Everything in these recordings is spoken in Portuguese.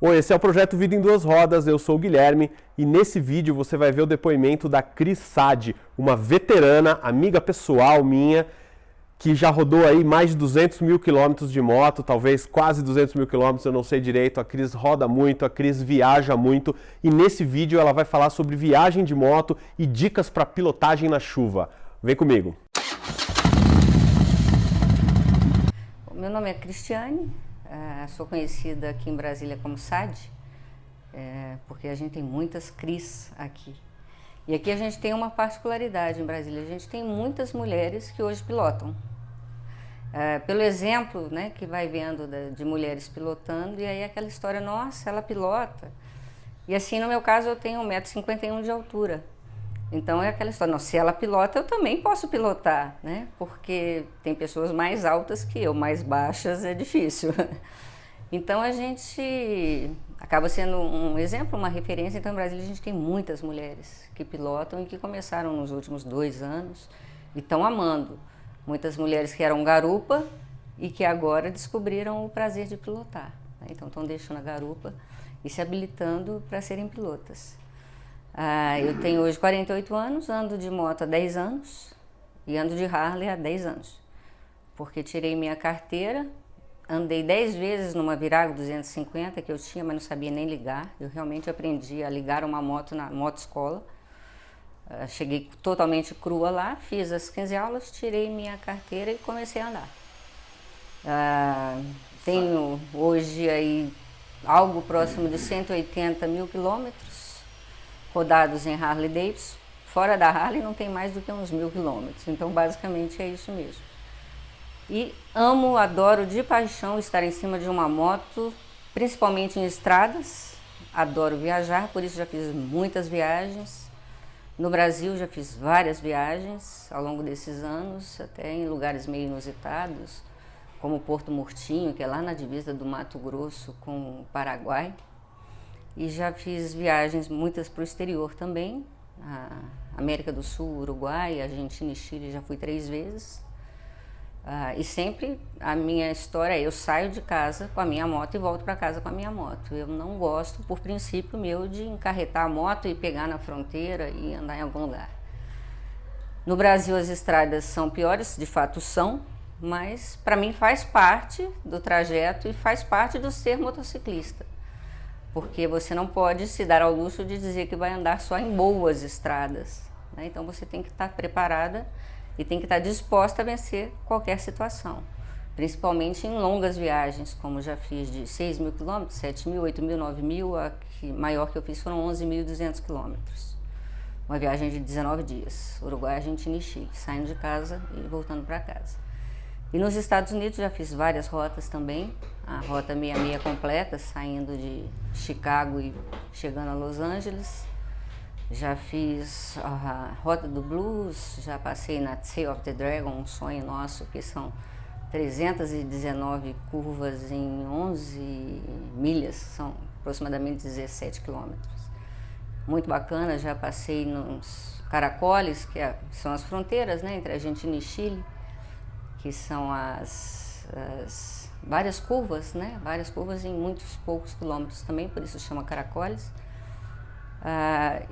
Oi, esse é o Projeto Vida em Duas Rodas, eu sou o Guilherme e nesse vídeo você vai ver o depoimento da Cris Sade, uma veterana, amiga pessoal minha, que já rodou aí mais de 200 mil quilômetros de moto, talvez quase 200 mil quilômetros, eu não sei direito. A Cris roda muito, a Cris viaja muito e nesse vídeo ela vai falar sobre viagem de moto e dicas para pilotagem na chuva. Vem comigo! Meu nome é Cristiane, sou conhecida aqui em Brasília como Sade, porque a gente tem muitas Cris aqui. E aqui a gente tem uma particularidade em Brasília, a gente tem muitas mulheres que hoje pilotam. Pelo exemplo, né, que vai vendo de mulheres pilotando, e aí aquela história, nossa, ela pilota. E assim, no meu caso, eu tenho 1,51 m de altura. Então é aquela história, não, se ela pilota, eu também posso pilotar, né? Porque tem pessoas mais altas que eu, mais baixas é difícil. Então a gente acaba sendo um exemplo, uma referência. Então em Brasília a gente tem muitas mulheres que pilotam e que começaram nos últimos 2 anos e estão amando. Muitas mulheres que eram garupa e que agora descobriram o prazer de pilotar, né? Então estão deixando a garupa e se habilitando para serem pilotas. Eu tenho hoje 48 anos, ando de moto há 10 anos e ando de Harley há 10 anos. Porque tirei minha carteira, andei 10 vezes numa Virago 250 que eu tinha, mas não sabia nem ligar. Eu realmente aprendi a ligar uma moto na motoescola. Cheguei totalmente crua lá, fiz as 15 aulas, tirei minha carteira e comecei a andar. Tenho hoje aí algo próximo de 180 mil quilômetros rodados em Harley Davidson. Fora da Harley não tem mais do que uns 1.000 quilômetros, então basicamente é isso mesmo. E amo, adoro de paixão estar em cima de uma moto, principalmente em estradas. Adoro viajar, por isso já fiz muitas viagens. No Brasil já fiz várias viagens ao longo desses anos, até em lugares meio inusitados, como Porto Murtinho, que é lá na divisa do Mato Grosso com o Paraguai. E já fiz viagens muitas para o exterior também, América do Sul, Uruguai, Argentina e Chile, já fui 3 vezes. E sempre a minha história é, eu saio de casa com a minha moto e volto para casa com a minha moto. Eu não gosto, por princípio meu, de encarretar a moto e pegar na fronteira e andar em algum lugar. No Brasil as estradas são piores, de fato são, mas para mim faz parte do trajeto e faz parte do ser motociclista. Porque você não pode se dar ao luxo de dizer que vai andar só em boas estradas, né? Então você tem que estar preparada e tem que estar disposta a vencer qualquer situação, principalmente em longas viagens, como já fiz de 6 mil quilômetros, 7 mil, 8 mil, 9 mil, a maior que eu fiz foram 11.200 quilômetros. Uma viagem de 19 dias, Uruguai, Argentina e Chile, saindo de casa e voltando para casa. E nos Estados Unidos já fiz várias rotas também, a rota 66 completa, saindo de Chicago e chegando a Los Angeles. Já fiz a Rota do Blues, já passei na Tail of the Dragon, um sonho nosso, que são 319 curvas em 11 milhas, são aproximadamente 17 quilômetros. Muito bacana, já passei nos Caracoles, que são as fronteiras, né, entre Argentina e Chile, que são as várias curvas, né? Várias curvas em muitos poucos quilômetros também, por isso chama Caracoles.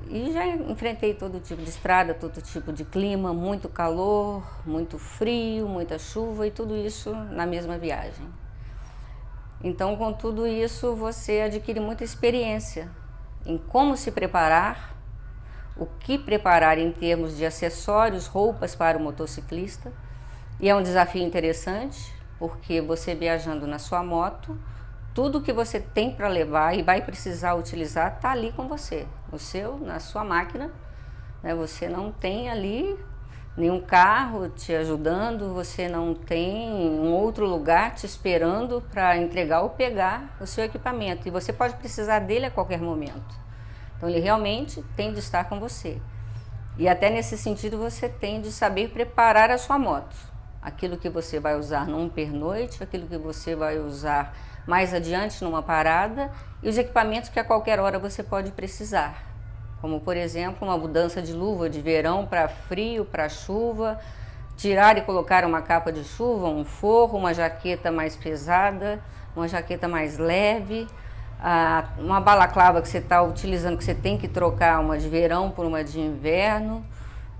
E já enfrentei todo tipo de estrada, todo tipo de clima, muito calor, muito frio, muita chuva e tudo isso na mesma viagem. Então, com tudo isso, você adquire muita experiência em como se preparar, o que preparar em termos de acessórios, roupas para o motociclista. E é um desafio interessante, porque você viajando na sua moto, tudo que você tem para levar e vai precisar utilizar está ali com você, na sua máquina, né? Você não tem ali nenhum carro te ajudando, você não tem um outro lugar te esperando para entregar ou pegar o seu equipamento. E você pode precisar dele a qualquer momento. Então ele realmente tem de estar com você. E até nesse sentido você tem de saber preparar a sua moto. Aquilo que você vai usar num pernoite, aquilo que você vai usar mais adiante numa parada e os equipamentos que a qualquer hora você pode precisar. Como, por exemplo, uma mudança de luva de verão para frio, para chuva, tirar e colocar uma capa de chuva, um forro, uma jaqueta mais pesada, uma jaqueta mais leve, Uma balaclava que você está utilizando, que você tem que trocar uma de verão por uma de inverno.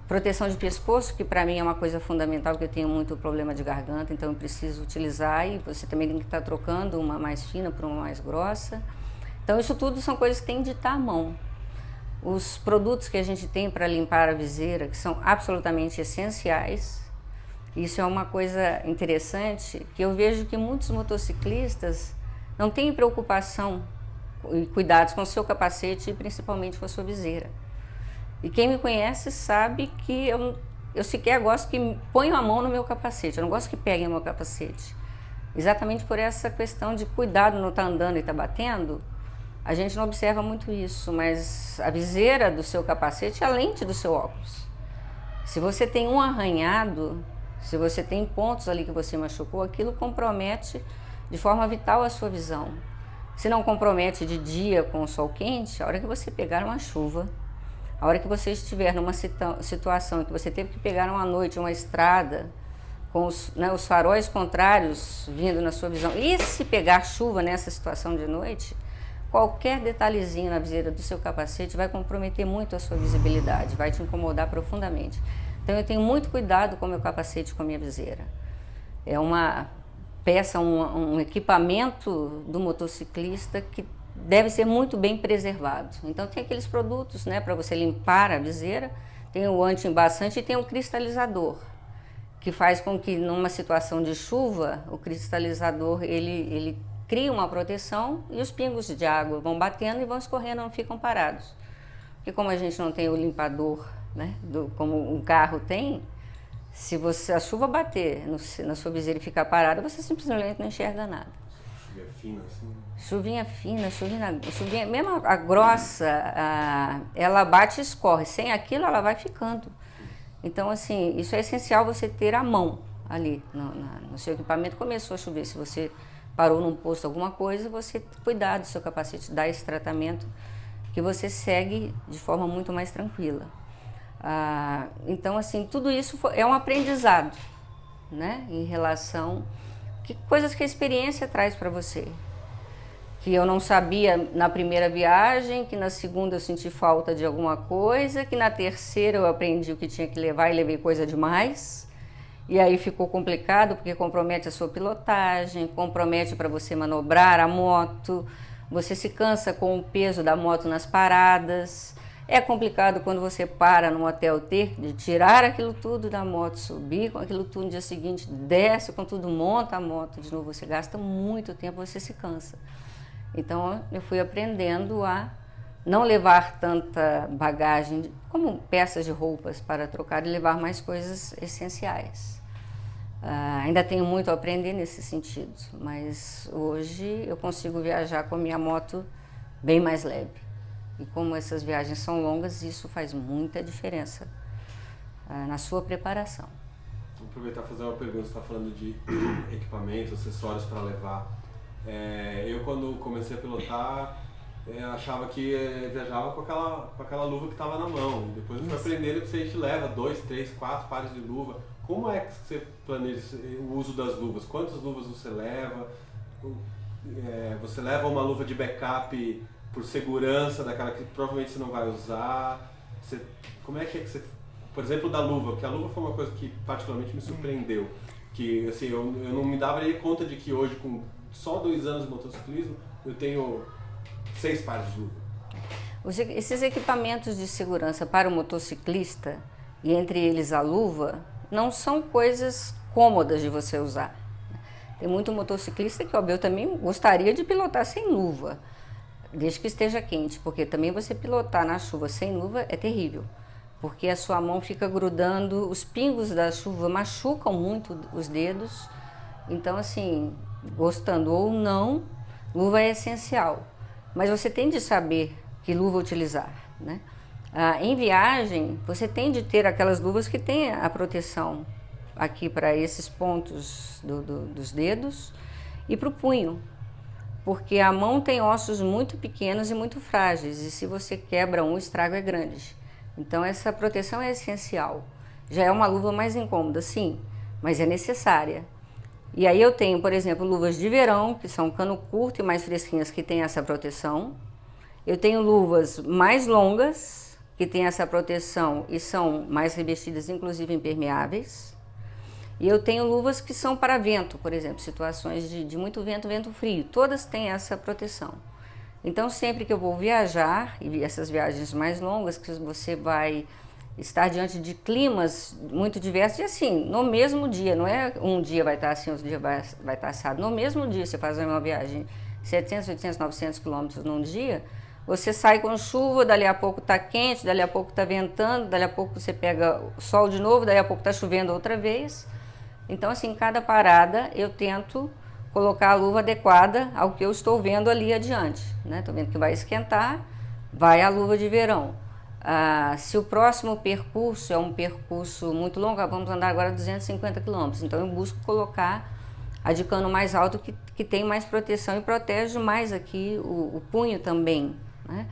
Proteção de pescoço, que para mim é uma coisa fundamental, porque eu tenho muito problema de garganta, então eu preciso utilizar, e você também tem que estar trocando uma mais fina por uma mais grossa. Então isso tudo são coisas que tem de estar à mão. Os produtos que a gente tem para limpar a viseira, que são absolutamente essenciais, isso é uma coisa interessante, que eu vejo que muitos motociclistas não têm preocupação e cuidados com o seu capacete e principalmente com a sua viseira. E quem me conhece sabe que eu sequer gosto que ponham a mão no meu capacete, eu não gosto que peguem o meu capacete. Exatamente por essa questão de cuidado, não estar andando e estar batendo, a gente não observa muito isso, mas a viseira do seu capacete é a lente do seu óculos. Se você tem um arranhado, se você tem pontos ali que você machucou, aquilo compromete de forma vital a sua visão. Se não compromete de dia com o sol quente, a hora que você pegar uma chuva, a hora que você estiver numa situação em que você teve que pegar uma noite, uma estrada, com os faróis contrários vindo na sua visão, e se pegar chuva nessa situação de noite, qualquer detalhezinho na viseira do seu capacete vai comprometer muito a sua visibilidade, vai te incomodar profundamente. Então eu tenho muito cuidado com o meu capacete, com a minha viseira. É uma peça, um equipamento do motociclista que deve ser muito bem preservado. Então tem aqueles produtos, né, para você limpar a viseira, tem o anti-embaçante e tem o cristalizador, que faz com que numa situação de chuva, o cristalizador ele cria uma proteção e os pingos de água vão batendo e vão escorrendo, não ficam parados. Porque como a gente não tem o limpador, né, como um carro tem, se a chuva bater na sua viseira e ficar parada, você simplesmente não enxerga nada. Chuvinha fina, assim? Chuvinha fina, chuvinha, mesmo a grossa, ela bate e escorre. Sem aquilo, ela vai ficando. Então, assim, isso é essencial você ter à mão ali no seu equipamento. Começou a chover, se você parou num posto, alguma coisa, você cuidar do seu capacete, dar esse tratamento que você segue de forma muito mais tranquila. Então, assim, tudo isso é um aprendizado, né, em relação coisas que a experiência traz para você. Que eu não sabia na primeira viagem, que na segunda eu senti falta de alguma coisa, que na terceira eu aprendi o que tinha que levar e levei coisa demais. E aí ficou complicado porque compromete a sua pilotagem, compromete para você manobrar a moto, você se cansa com o peso da moto nas paradas. É complicado quando você para no hotel ter de tirar aquilo tudo da moto, subir com aquilo tudo no dia seguinte, desce com tudo, monta a moto de novo, você gasta muito tempo, você se cansa. Então eu fui aprendendo a não levar tanta bagagem como peças de roupas para trocar e levar mais coisas essenciais. Ainda tenho muito a aprender nesse sentido, mas hoje eu consigo viajar com a minha moto bem mais leve. E como essas viagens são longas, isso faz muita diferença na sua preparação. Vou aproveitar e fazer uma pergunta. Você está falando de equipamentos, acessórios para levar. Eu, quando comecei a pilotar, achava que viajava com aquela luva que estava na mão. Depois eu fui aprendendo que a gente leva 2, 3, 4 pares de luva. Como é que você planeja o uso das luvas? Quantas luvas você leva? Você leva uma luva de backup por segurança, daquela que provavelmente você não vai usar? Como é que você... Por exemplo, da luva, porque a luva foi uma coisa que particularmente me surpreendeu. Que assim, eu não me dava nem conta de que hoje, com só 2 anos de motociclismo, eu tenho 6 pares de luva. Esses equipamentos de segurança para o motociclista, e entre eles a luva, não são coisas cômodas de você usar. Tem muito motociclista que, óbvio, eu também gostaria de pilotar sem luva, desde que esteja quente, porque também você pilotar na chuva sem luva é terrível, porque a sua mão fica grudando, os pingos da chuva machucam muito os dedos. Então, assim, gostando ou não, luva é essencial, mas você tem de saber que luva utilizar, né? Em viagem, você tem de ter aquelas luvas que têm a proteção aqui para esses pontos dos dedos e para o punho, porque a mão tem ossos muito pequenos e muito frágeis, e se você quebra um, o estrago é grande. Então essa proteção é essencial. Já é uma luva mais incômoda, sim, mas é necessária. E aí eu tenho, por exemplo, luvas de verão, que são cano curto e mais fresquinhas, que tem essa proteção. Eu tenho luvas mais longas, que tem essa proteção e são mais revestidas, inclusive impermeáveis. E eu tenho luvas que são para vento, por exemplo, situações de muito vento, vento frio. Todas têm essa proteção. Então, sempre que eu vou viajar, e essas viagens mais longas, que você vai estar diante de climas muito diversos, e assim, no mesmo dia, não é um dia vai estar assim, outro dia vai estar assado. No mesmo dia, você faz uma viagem 700, 800, 900 quilômetros num dia, você sai com chuva, dali a pouco está quente, dali a pouco está ventando, dali a pouco você pega sol de novo, dali a pouco está chovendo outra vez. Então, assim, cada parada eu tento colocar a luva adequada ao que eu estou vendo ali adiante, né? Estou vendo que vai esquentar, vai a luva de verão. Se o próximo percurso é um percurso muito longo, vamos andar agora 250 quilômetros, então eu busco colocar a de cano mais alto que tem mais proteção e protege mais aqui o punho também, né?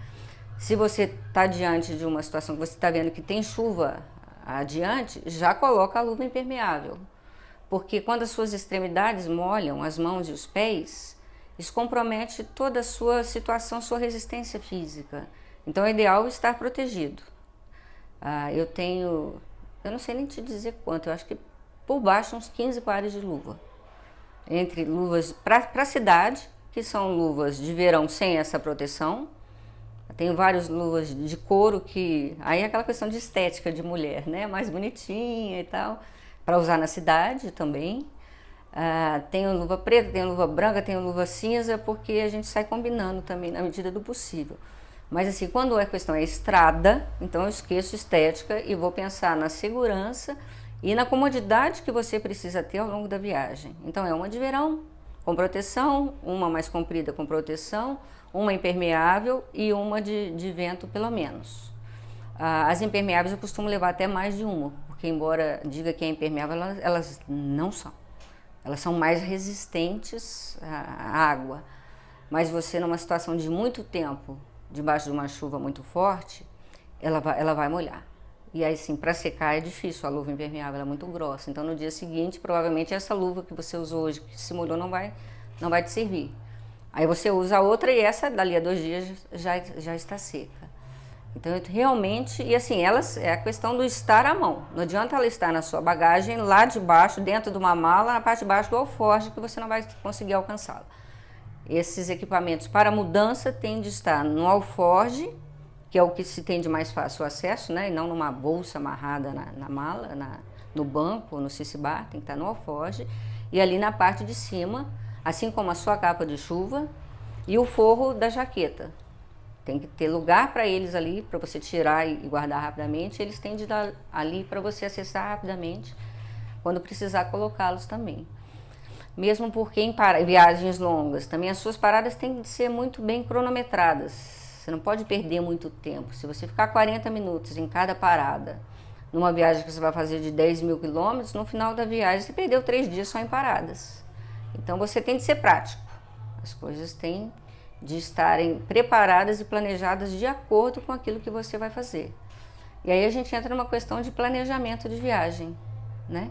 Se você está diante de uma situação que você está vendo que tem chuva adiante, já coloca a luva impermeável. Porque quando as suas extremidades molham, as mãos e os pés, isso compromete toda a sua situação, sua resistência física. Então é ideal estar protegido. Eu não sei nem te dizer quanto, eu acho que por baixo uns 15 pares de luva. Entre luvas para a cidade, que são luvas de verão sem essa proteção. Tenho várias luvas de couro que... Aí é aquela questão de estética de mulher, né? Mais bonitinha e tal, para usar na cidade também. Tenho luva preta, tenho luva branca, tenho luva cinza, porque a gente sai combinando também na medida do possível. Mas assim, quando a questão é estrada, então eu esqueço estética e vou pensar na segurança e na comodidade que você precisa ter ao longo da viagem. Então é uma de verão com proteção, uma mais comprida com proteção, uma impermeável e uma de vento pelo menos. As impermeáveis eu costumo levar até mais de uma, porque embora diga que é impermeável, elas não são. Elas são mais resistentes à água. Mas você numa situação de muito tempo, debaixo de uma chuva muito forte, ela vai molhar. E aí sim, para secar é difícil, a luva impermeável ela é muito grossa. Então no dia seguinte, provavelmente essa luva que você usou hoje, que se molhou, não vai te servir. Aí você usa a outra e essa dali a 2 dias já está seca. Então realmente, e assim, é a questão do estar à mão. Não adianta ela estar na sua bagagem, lá de baixo, dentro de uma mala, na parte de baixo do alforje, que você não vai conseguir alcançá-la. Esses equipamentos para mudança têm de estar no alforje, que é o que se tem de mais fácil acesso, né? E não numa bolsa amarrada na mala, no banco, no cicibar, tem que estar no alforje. E ali na parte de cima, assim como a sua capa de chuva e o forro da jaqueta. Tem que ter lugar para eles ali, para você tirar e guardar rapidamente. Eles têm de dar ali para você acessar rapidamente, quando precisar colocá-los também. Mesmo porque em viagens longas, também as suas paradas têm de ser muito bem cronometradas. Você não pode perder muito tempo. Se você ficar 40 minutos em cada parada, numa viagem que você vai fazer de 10 mil quilômetros, no final da viagem você perdeu 3 dias só em paradas. Então você tem de ser prático. As coisas têm de estarem preparadas e planejadas de acordo com aquilo que você vai fazer. E aí a gente entra numa questão de planejamento de viagem, né?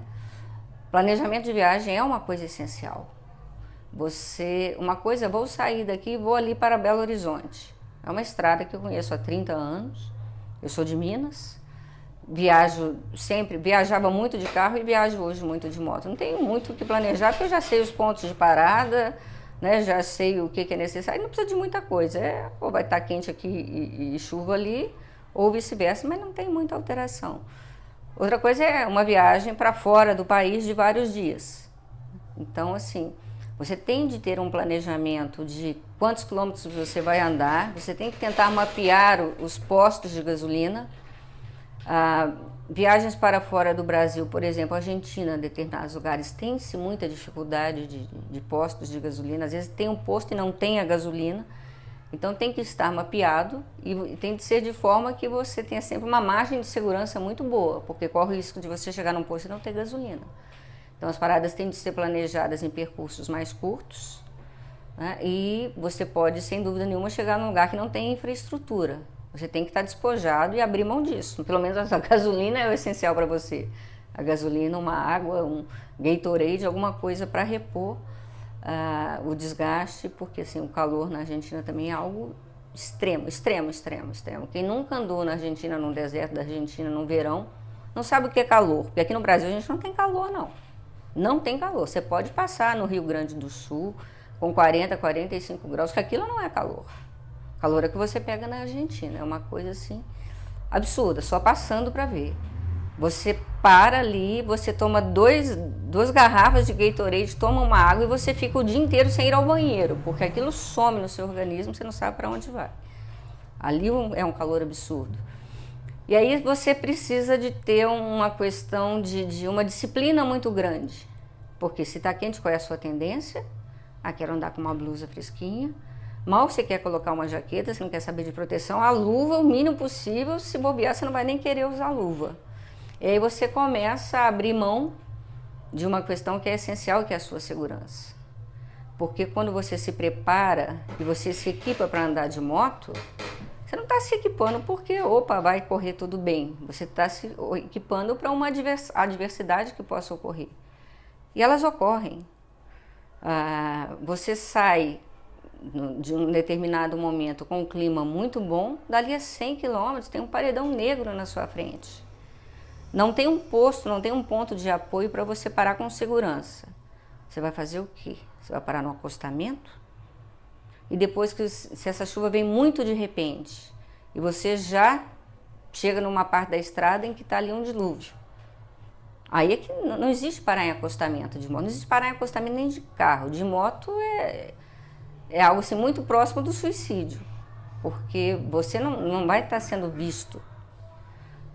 Planejamento de viagem é uma coisa essencial. Vou sair daqui e vou ali para Belo Horizonte. É uma estrada que eu conheço há 30 anos. Eu sou de Minas. Viajava muito de carro e viajo hoje muito de moto. Não tenho muito o que planejar, porque eu já sei os pontos de parada, né? Já sei o que é necessário. Não precisa de muita coisa. Ou vai estar quente aqui e chuva ali, ou vice-versa, mas não tem muita alteração. Outra coisa é uma viagem para fora do país de vários dias. Então, assim, você tem de ter um planejamento de quantos quilômetros você vai andar, você tem que tentar mapear os postos de gasolina. Viagens para fora do Brasil, por exemplo, a Argentina, em determinados lugares, tem-se muita dificuldade de postos de gasolina. Às vezes tem um posto e não tem a gasolina. Então tem que estar mapeado e tem de ser de forma que você tenha sempre uma margem de segurança muito boa, porque corre o risco de você chegar num posto e não ter gasolina. Então as paradas têm de ser planejadas em percursos mais curtos, né? E você pode, sem dúvida nenhuma, chegar num lugar que não tem infraestrutura. Você tem que estar despojado e abrir mão disso. Pelo menos a gasolina é o essencial para você. a gasolina, uma água, um Gatorade, alguma coisa para repor o desgaste, porque assim, o calor na Argentina também é algo extremo. Quem nunca andou na Argentina, no deserto da Argentina, no verão, não sabe o que é calor, porque aqui no Brasil a gente não tem calor, não. Não tem calor. Você pode passar no Rio Grande do Sul com 40, 45 graus, que aquilo não é calor. Calor é que você pega na Argentina, é uma coisa assim absurda, só passando para ver. Você para ali, você toma duas garrafas de Gatorade, toma uma água e você fica o dia inteiro sem ir ao banheiro, porque aquilo some no seu organismo, você não sabe para onde vai. Ali é um calor absurdo. E aí você precisa de ter uma questão de uma disciplina muito grande. Porque se está quente, qual é a sua tendência? Quero andar com uma blusa fresquinha. Mal você quer colocar uma jaqueta, você não quer saber de proteção. A luva, o mínimo possível, se bobear, você não vai nem querer usar luva. E aí você começa a abrir mão de uma questão que é essencial, que é a sua segurança. Porque quando você se prepara e você se equipa para andar de moto, você não está se equipando porque, vai correr tudo bem. Você está se equipando para uma adversidade que possa ocorrer. E elas ocorrem. Você sai de um determinado momento com um clima muito bom, dali a 100 quilômetros tem um paredão negro na sua frente. Não tem um posto, não tem um ponto de apoio para você parar com segurança. Você vai fazer o quê? Você vai parar no acostamento? E depois se essa chuva vem muito de repente e você já chega numa parte da estrada em que está ali um dilúvio. Aí é que não existe parar em acostamento de moto, não existe parar em acostamento nem de carro. De moto é algo assim, muito próximo do suicídio, porque você não vai estar sendo visto.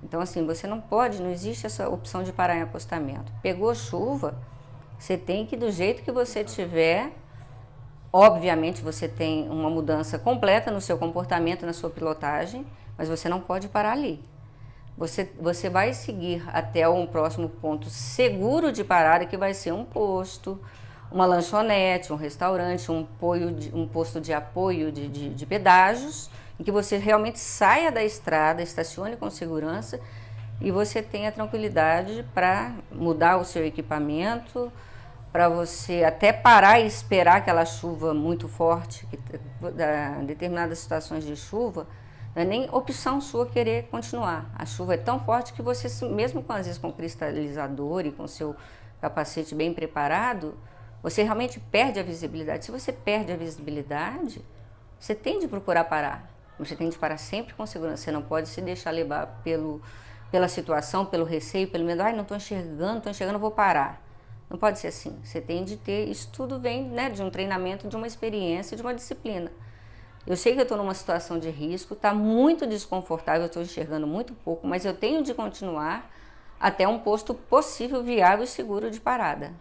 Então assim, você não existe essa opção de parar em acostamento. Pegou chuva, você tem que, do jeito que você tiver, obviamente você tem uma mudança completa no seu comportamento, na sua pilotagem, mas você não pode parar ali. Você vai seguir até um próximo ponto seguro de parada, que vai ser um posto, uma lanchonete, um restaurante, um posto de apoio de pedágios, em que você realmente saia da estrada, estacione com segurança e você tenha tranquilidade para mudar o seu equipamento, para você até parar e esperar aquela chuva muito forte, determinadas situações de chuva, não é nem opção sua querer continuar. A chuva é tão forte que você, mesmo às vezes com cristalizador e com seu capacete bem preparado, você realmente perde a visibilidade. Se você perde a visibilidade, você tem de procurar parar. Você tem de parar sempre com segurança. Você não pode se deixar levar pela situação, pelo receio, pelo medo. Não estou enxergando, vou parar. Não pode ser assim. Você tem de ter, isso tudo vem, né, de um treinamento, de uma experiência, de uma disciplina. Eu sei que eu estou numa situação de risco, está muito desconfortável, eu estou enxergando muito pouco, mas eu tenho de continuar até um posto possível, viável e seguro de parada.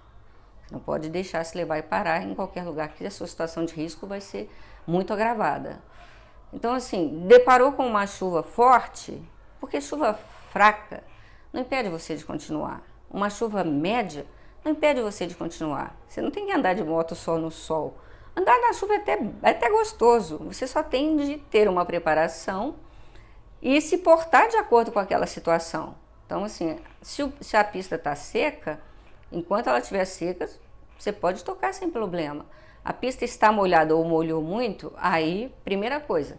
Você não pode deixar se levar e parar em qualquer lugar, que a sua situação de risco vai ser muito agravada. Então, assim, deparou com uma chuva forte, porque chuva fraca não impede você de continuar. Uma chuva média não impede você de continuar. Você não tem que andar de moto só no sol. Andar na chuva é até gostoso, você só tem de ter uma preparação e se portar de acordo com aquela situação. Então, assim, se a pista está seca, enquanto ela estiver seca, você pode tocar sem problema. A pista está molhada ou molhou muito, aí, primeira coisa,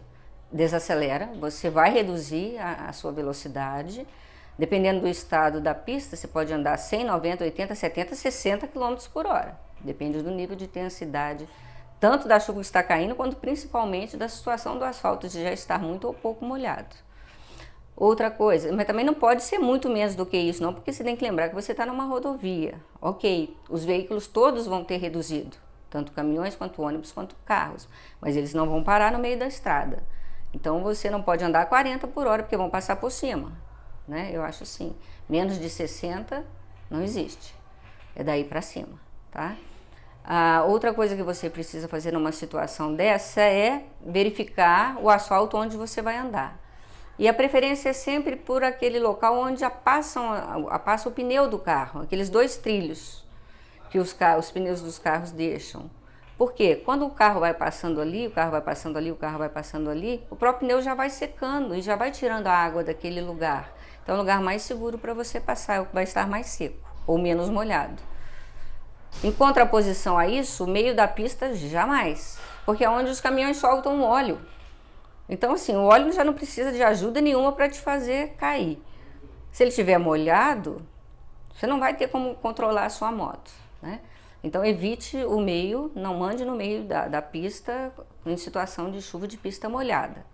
desacelera, você vai reduzir a sua velocidade. Dependendo do estado da pista, você pode andar 100, 90, 80, 70, 60 km por hora. Depende do nível de intensidade, tanto da chuva que está caindo, quanto principalmente da situação do asfalto, de já estar muito ou pouco molhado. Outra coisa, mas também não pode ser muito menos do que isso, não, porque você tem que lembrar que você está numa rodovia. Ok, os veículos todos vão ter reduzido, tanto caminhões, quanto ônibus, quanto carros, mas eles não vão parar no meio da estrada. Então você não pode andar 40 por hora, porque vão passar por cima, né? Eu acho assim, menos de 60 não existe, é daí para cima, tá? Outra coisa que você precisa fazer numa situação dessa é verificar o asfalto onde você vai andar. E a preferência é sempre por aquele local onde passa o pneu do carro, aqueles 2 trilhos que os pneus dos carros deixam. Porque quando o carro vai passando ali, o carro vai passando ali, o carro vai passando ali, o próprio pneu já vai secando e já vai tirando a água daquele lugar. Então é o lugar mais seguro para você passar, é o que vai estar mais seco ou menos molhado. Em contraposição a isso, o meio da pista jamais, porque é onde os caminhões soltam o óleo. Então assim, o óleo já não precisa de ajuda nenhuma para te fazer cair. Se ele estiver molhado, você não vai ter como controlar a sua moto, né? Então evite o meio, não mande no meio da pista em situação de chuva de pista molhada.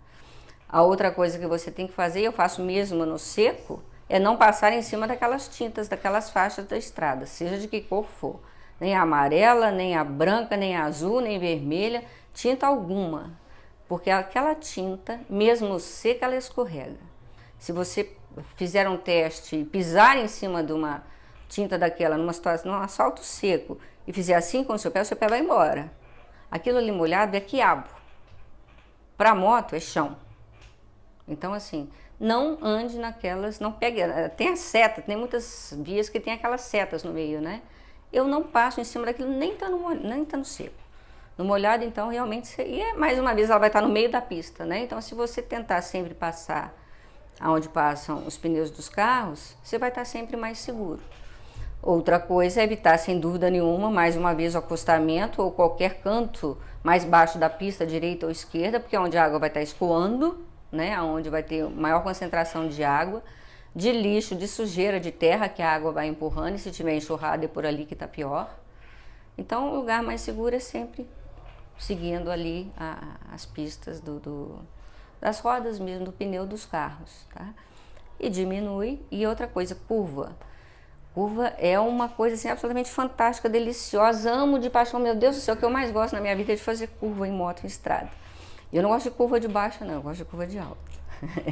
A outra coisa que você tem que fazer, eu faço mesmo no seco, é não passar em cima daquelas tintas, daquelas faixas da estrada, seja de que cor for. Nem a amarela, nem a branca, nem a azul, nem vermelha, tinta alguma. Porque aquela tinta, mesmo seca, ela escorrega. Se você fizer um teste e pisar em cima de uma tinta daquela, num asfalto seco, e fizer assim com o seu pé vai embora. Aquilo ali molhado é quiabo. Para moto é chão. Então assim, não ande naquelas, não pegue, tem a seta, tem muitas vias que tem aquelas setas no meio, né? Eu não passo em cima daquilo, nem tá no seco. No molhado, então, realmente, e mais uma vez ela vai estar no meio da pista, né? Então, se você tentar sempre passar aonde passam os pneus dos carros, você vai estar sempre mais seguro. Outra coisa é evitar, sem dúvida nenhuma, mais uma vez o acostamento ou qualquer canto mais baixo da pista, direita ou esquerda, porque é onde a água vai estar escoando, né? Onde vai ter maior concentração de água, de lixo, de sujeira, de terra que a água vai empurrando, e se tiver enxurrada é por ali que está pior. Então o lugar mais seguro é sempre seguindo ali as pistas das rodas mesmo, do pneu dos carros, tá? E diminui. E outra coisa, curva. Curva é uma coisa assim absolutamente fantástica, deliciosa, amo de paixão, meu Deus do céu, o que eu mais gosto na minha vida é de fazer curva em moto, em estrada. E eu não gosto de curva de baixa não, eu gosto de curva de alta.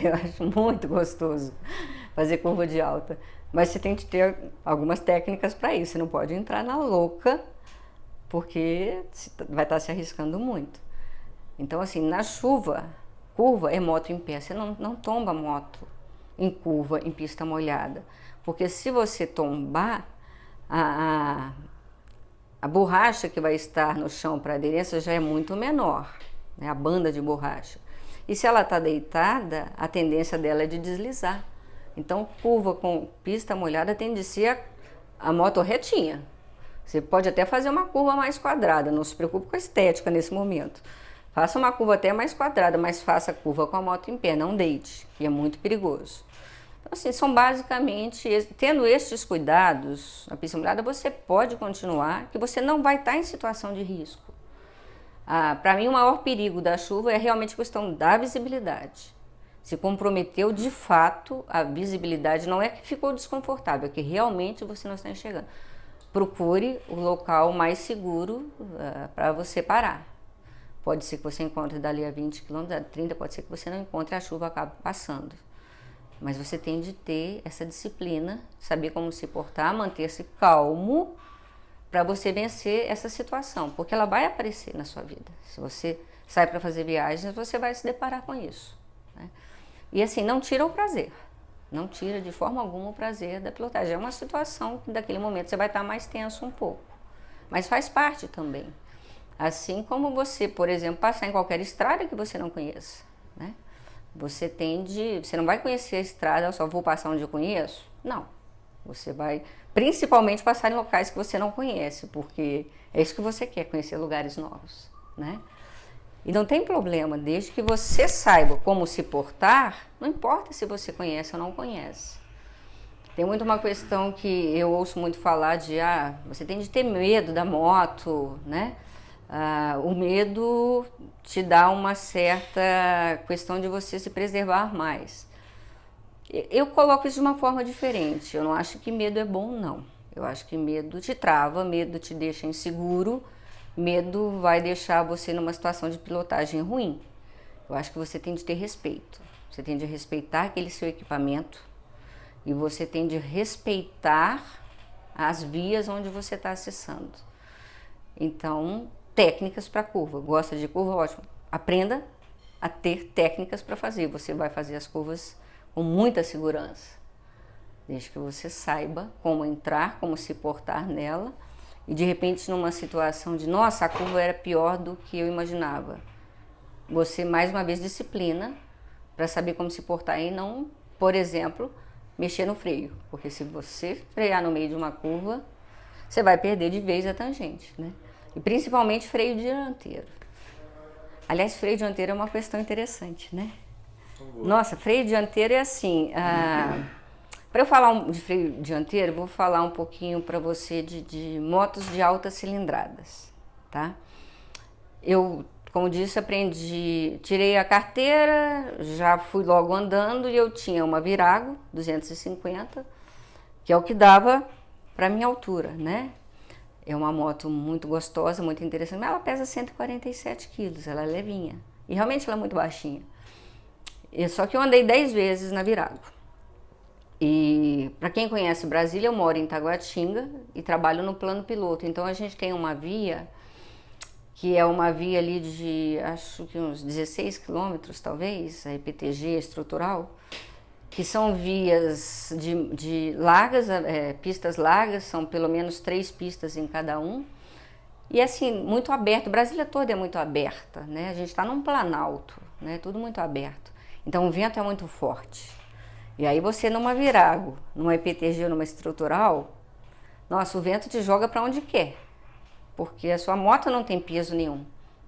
Eu acho muito gostoso fazer curva de alta, mas você tem que ter algumas técnicas para isso, você não pode entrar na louca, porque vai estar se arriscando muito. Então assim, na chuva, curva é moto em pé, você não tomba moto em curva, em pista molhada. Porque se você tombar, a borracha que vai estar no chão para aderência já é muito menor, né? A banda de borracha. E se ela está deitada, a tendência dela é de deslizar. Então, curva com pista molhada tende a ser a moto retinha. Você pode até fazer uma curva mais quadrada, não se preocupe com a estética nesse momento. Faça uma curva até mais quadrada, mas faça a curva com a moto em pé, não deite, que é muito perigoso. Então, assim, são basicamente, tendo estes cuidados na pista molhada, você pode continuar, que você não vai estar em situação de risco. Para mim, o maior perigo da chuva é realmente a questão da visibilidade. Se comprometeu de fato a visibilidade, não é que ficou desconfortável, é que realmente você não está enxergando. Procure o local mais seguro para você parar. Pode ser que você encontre dali a 20 km, a 30, pode ser que você não encontre, a chuva acabe passando. Mas você tem de ter essa disciplina, saber como se portar, manter-se calmo para você vencer essa situação, porque ela vai aparecer na sua vida. Se você sai para fazer viagens, você vai se deparar com isso, né? E assim, não tira o prazer, não tira de forma alguma o prazer da pilotagem. É uma situação que daquele momento você vai estar mais tenso um pouco, mas faz parte também. Assim como você, por exemplo, passar em qualquer estrada que você não conheça, né? Você não vai conhecer a estrada, eu só vou passar onde eu conheço? Não. Você vai principalmente passar em locais que você não conhece, porque é isso que você quer, conhecer lugares novos, né? E não tem problema, desde que você saiba como se portar, não importa se você conhece ou não conhece. Tem muito uma questão que eu ouço muito falar de, você tem de ter medo da moto, né? O medo te dá uma certa questão de você se preservar mais. Eu coloco isso de uma forma diferente. Eu não acho que medo é bom, não. Eu acho que medo te trava, medo te deixa inseguro, medo vai deixar você numa situação de pilotagem ruim. Eu acho que você tem de ter respeito. Você tem de respeitar aquele seu equipamento e você tem de respeitar as vias onde você está acessando. Então, técnicas para curva. Gosta de curva? Ótimo. Aprenda a ter técnicas para fazer. Você vai fazer as curvas com muita segurança, desde que você saiba como entrar, como se portar nela e de repente numa situação de, nossa, a curva era pior do que eu imaginava. Você, mais uma vez, disciplina para saber como se portar e não, por exemplo, mexer no freio. Porque se você frear no meio de uma curva, você vai perder de vez a tangente, né? E principalmente freio dianteiro. Aliás, freio dianteiro é uma questão interessante, né? Nossa, freio dianteiro é assim... Para eu falar de freio dianteiro, vou falar um pouquinho para você de motos de altas cilindradas, tá? Eu, como disse, tirei a carteira, já fui logo andando e eu tinha uma Virago 250, que é o que dava para minha altura, né? É uma moto muito gostosa, muito interessante, mas ela pesa 147 quilos, ela é levinha. E realmente ela é muito baixinha. Só que eu andei 10 vezes na Virago. E para quem conhece Brasília, eu moro em Taguatinga e trabalho no plano piloto. Então a gente tem uma via, que é uma via ali de, acho que uns 16 quilômetros talvez, a EPTG estrutural, que são vias de largas, pistas largas, são pelo menos 3 pistas em cada um. E assim, muito aberto, Brasília toda é muito aberta, né? A gente está num planalto, né? Tudo muito aberto. Então o vento é muito forte. E aí você numa Virago, numa EPTG ou numa estrutural, nossa, o vento te joga para onde quer. Porque a sua moto não tem peso nenhum.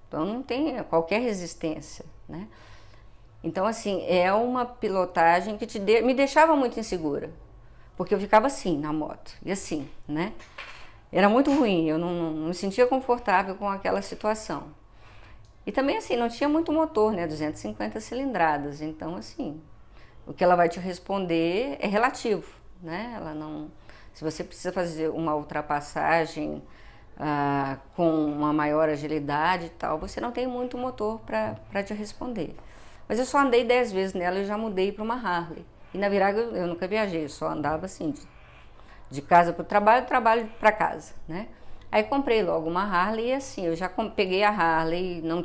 Então não tem qualquer resistência, né? Então assim, é uma pilotagem que me deixava muito insegura. Porque eu ficava assim na moto, e assim, né? Era muito ruim, eu não me sentia confortável com aquela situação. E também assim, não tinha muito motor, né? 250 cilindradas, então assim... O que ela vai te responder é relativo, né? Ela não, se você precisa fazer uma ultrapassagem com uma maior agilidade e tal, você não tem muito motor para te responder. Mas eu só andei 10 vezes nela e já mudei para uma Harley. E na Virago eu nunca viajei, eu só andava assim, de casa para o trabalho, trabalho para casa, né? Aí comprei logo uma Harley e assim, eu já peguei a Harley, não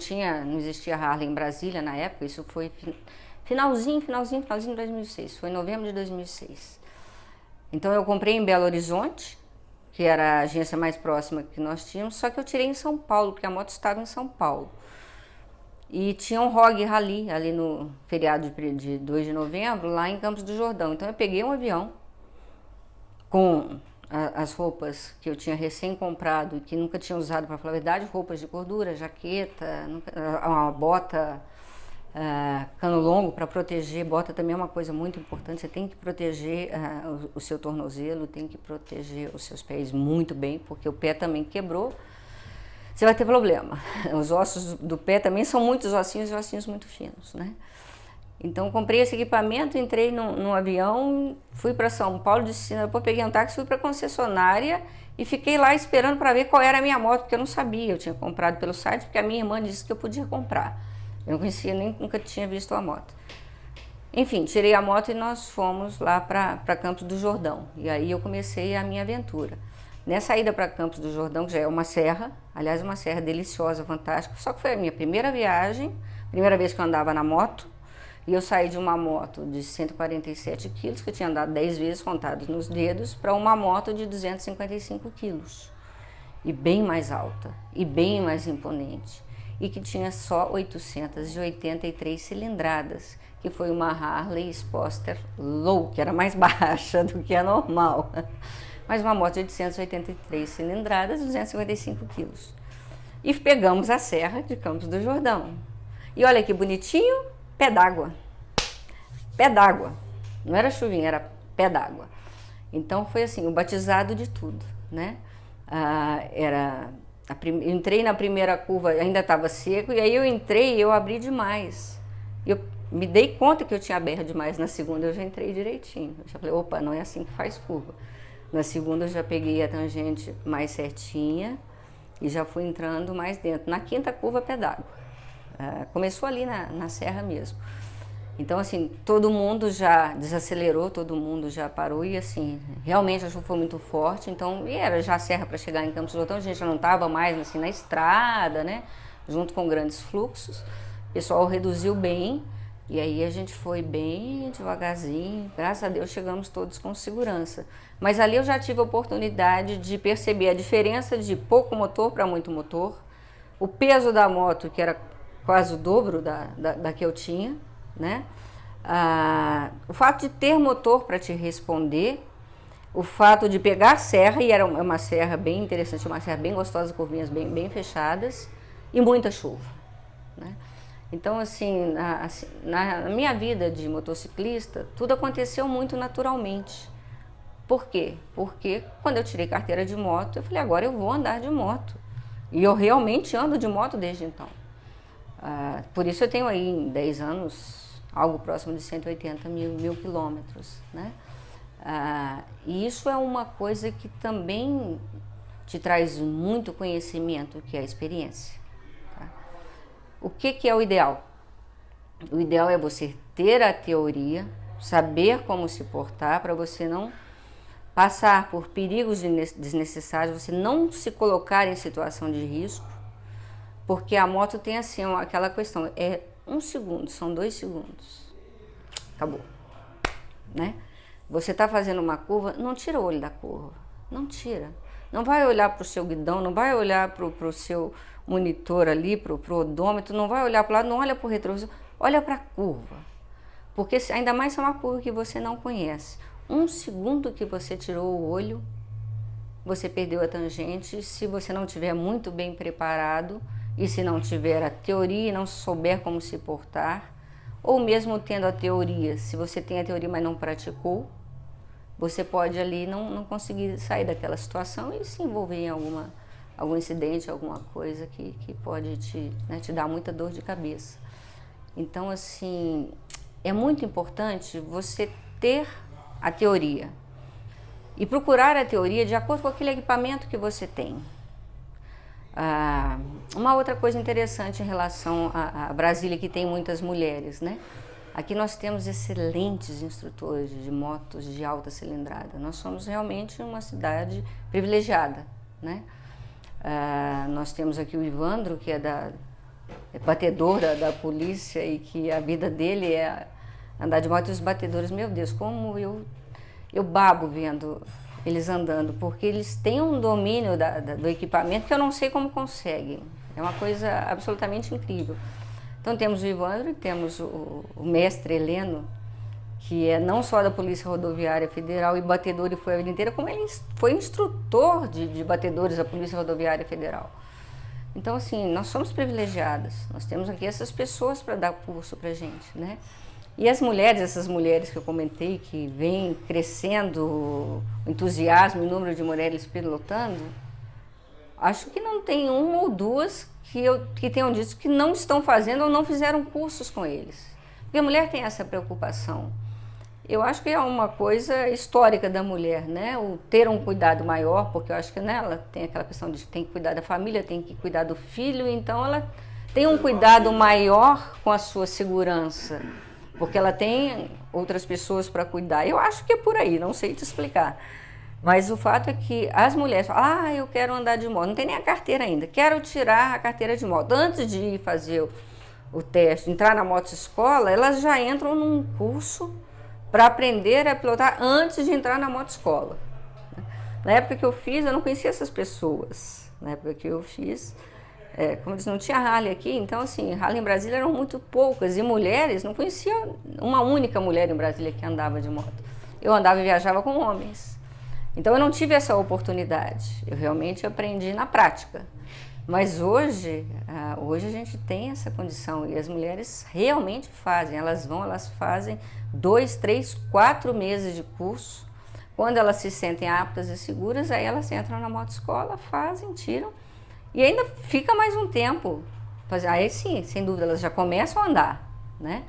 existia Harley em Brasília na época, isso foi... Finalzinho de 2006, foi em novembro de 2006. Então eu comprei em Belo Horizonte, que era a agência mais próxima que nós tínhamos, só que eu tirei em São Paulo, porque a moto estava em São Paulo. E tinha um ROG Rally ali no feriado de 2 de novembro, lá em Campos do Jordão. Então eu peguei um avião com as roupas que eu tinha recém comprado e que nunca tinha usado, para falar a verdade, roupas de gordura, jaqueta, uma bota... cano longo para proteger, bota também é uma coisa muito importante, você tem que proteger o seu tornozelo, tem que proteger os seus pés muito bem, porque o pé também quebrou, você vai ter problema. Os ossos do pé também são muitos ossinhos e ossinhos muito finos, né? Então comprei esse equipamento, entrei num avião, fui para São Paulo, depois peguei um táxi, fui para a concessionária e fiquei lá esperando para ver qual era a minha moto, porque eu não sabia, eu tinha comprado pelo site, porque a minha irmã disse que eu podia comprar. Eu não conhecia, nunca tinha visto a moto. Enfim, tirei a moto e nós fomos lá para Campos do Jordão. E aí eu comecei a minha aventura. Nessa ida para Campos do Jordão, que já é uma serra, aliás, uma serra deliciosa, fantástica, só que foi a minha primeira viagem, primeira vez que eu andava na moto, e eu saí de uma moto de 147 quilos, que eu tinha andado 10 vezes contados nos dedos, para uma moto de 255 quilos. E bem mais alta, e bem mais imponente. E que tinha só 883 cilindradas, que foi uma Harley Sportster Low, que era mais baixa do que a normal, mas uma moto de 883 cilindradas, 255 quilos. E pegamos a serra de Campos do Jordão. E olha que bonitinho, pé d'água. Pé d'água. Não era chuvinha, era pé d'água. Então foi assim, o batizado de tudo, né? Entrei na primeira curva, ainda estava seco, e aí eu entrei e eu abri demais. Eu me dei conta que eu tinha aberto demais. Na segunda eu já entrei direitinho. Eu já falei, opa, não é assim que faz curva. Na segunda eu já peguei a tangente mais certinha e já fui entrando mais dentro. Na quinta curva, pé d'água. Começou ali na serra mesmo. Então, assim, todo mundo já desacelerou, todo mundo já parou e, assim, realmente a chuva foi muito forte. Então, e era já a serra para chegar em Campos do Jordão, a gente já não estava mais, assim, na estrada, né, junto com grandes fluxos. O pessoal reduziu bem, E aí a gente foi bem devagarzinho, graças a Deus chegamos todos com segurança. Mas ali eu já tive a oportunidade de perceber a diferença de pouco motor para muito motor, o peso da moto, que era quase o dobro da que eu tinha, né? O fato de ter motor para te responder, o fato de pegar a serra, e era uma serra bem interessante, uma serra bem gostosa, curvinhas bem fechadas, e muita chuva, né? Então, assim, na minha vida de motociclista, tudo aconteceu muito naturalmente. Por quê? Porque quando eu tirei carteira de moto, eu falei, agora eu vou andar de moto. E eu realmente ando de moto desde então. Por isso eu tenho aí, em 10 anos, algo próximo de 180 mil quilômetros, né? E isso é uma coisa que também te traz muito conhecimento, que é a experiência. O que é o ideal? O ideal é você ter a teoria, saber como se portar para você não passar por perigos desnecessários, você não se colocar em situação de risco, porque a moto tem assim aquela questão, é 1 segundo, são 2 segundos, acabou, né? Você está fazendo uma curva, não tira o olho da curva, não tira. Não vai olhar para o seu guidão, não vai olhar para o seu monitor ali, para o odômetro, não vai olhar para o lado, não olha para o retrovisor, olha para a curva. Porque ainda mais se é uma curva que você não conhece. 1 segundo que você tirou o olho, você perdeu a tangente. Se você não estiver muito bem preparado e se não tiver a teoria e não souber como se portar, ou mesmo tendo a teoria, se você tem a teoria mas não praticou, você pode ali não conseguir sair daquela situação e se envolver em algum incidente, alguma coisa que pode te dar muita dor de cabeça. Então, assim, é muito importante você ter a teoria e procurar a teoria de acordo com aquele equipamento que você tem. Uma outra coisa interessante em relação a Brasília, que tem muitas mulheres, né? Aqui nós temos excelentes instrutores de motos de alta cilindrada. Nós somos realmente uma cidade privilegiada, né? Nós temos aqui o Ivandro, que é batedor da polícia e que a vida dele é andar de moto. E os batedores, meu Deus, como eu babo vendo eles andando, porque eles têm um domínio do equipamento que eu não sei como conseguem. É uma coisa absolutamente incrível. Então temos o Ivandro, temos o mestre Heleno, que é não só da Polícia Rodoviária Federal e batedor e foi a vida inteira, como ele foi instrutor de batedores da Polícia Rodoviária Federal. Então, assim, nós somos privilegiadas, nós temos aqui essas pessoas para dar curso para a gente, né? E as mulheres, essas mulheres que eu comentei, que vêm crescendo o entusiasmo e o número de mulheres pilotando, acho que não tem uma ou duas que tenham dito que não estão fazendo ou não fizeram cursos com eles. Porque a mulher tem essa preocupação. Eu acho que é uma coisa histórica da mulher, né? O ter um cuidado maior, porque eu acho que ela tem aquela questão de que tem que cuidar da família, tem que cuidar do filho, então ela tem um cuidado maior com a sua segurança, porque ela tem outras pessoas para cuidar. Eu acho que é por aí, não sei te explicar. Mas o fato é que as mulheres falam, eu quero andar de moto, não tem nem a carteira ainda, quero tirar a carteira de moto. Antes de ir fazer o teste, entrar na motoescola, elas já entram num curso para aprender a pilotar antes de entrar na motoescola. Na época que eu fiz, eu não conhecia essas pessoas. Na época que eu fiz, como eu disse, não tinha Harley aqui, então assim, Harley em Brasília eram muito poucas, e mulheres, não conhecia uma única mulher em Brasília que andava de moto. Eu andava e viajava com homens. Então eu não tive essa oportunidade, eu realmente aprendi na prática. Mas hoje a gente tem essa condição e as mulheres realmente fazem, elas fazem 2, 3, 4 meses de curso. Quando elas se sentem aptas e seguras, aí elas entram na motoescola, fazem, tiram e ainda fica mais um tempo. Aí sim, sem dúvida, elas já começam a andar, né?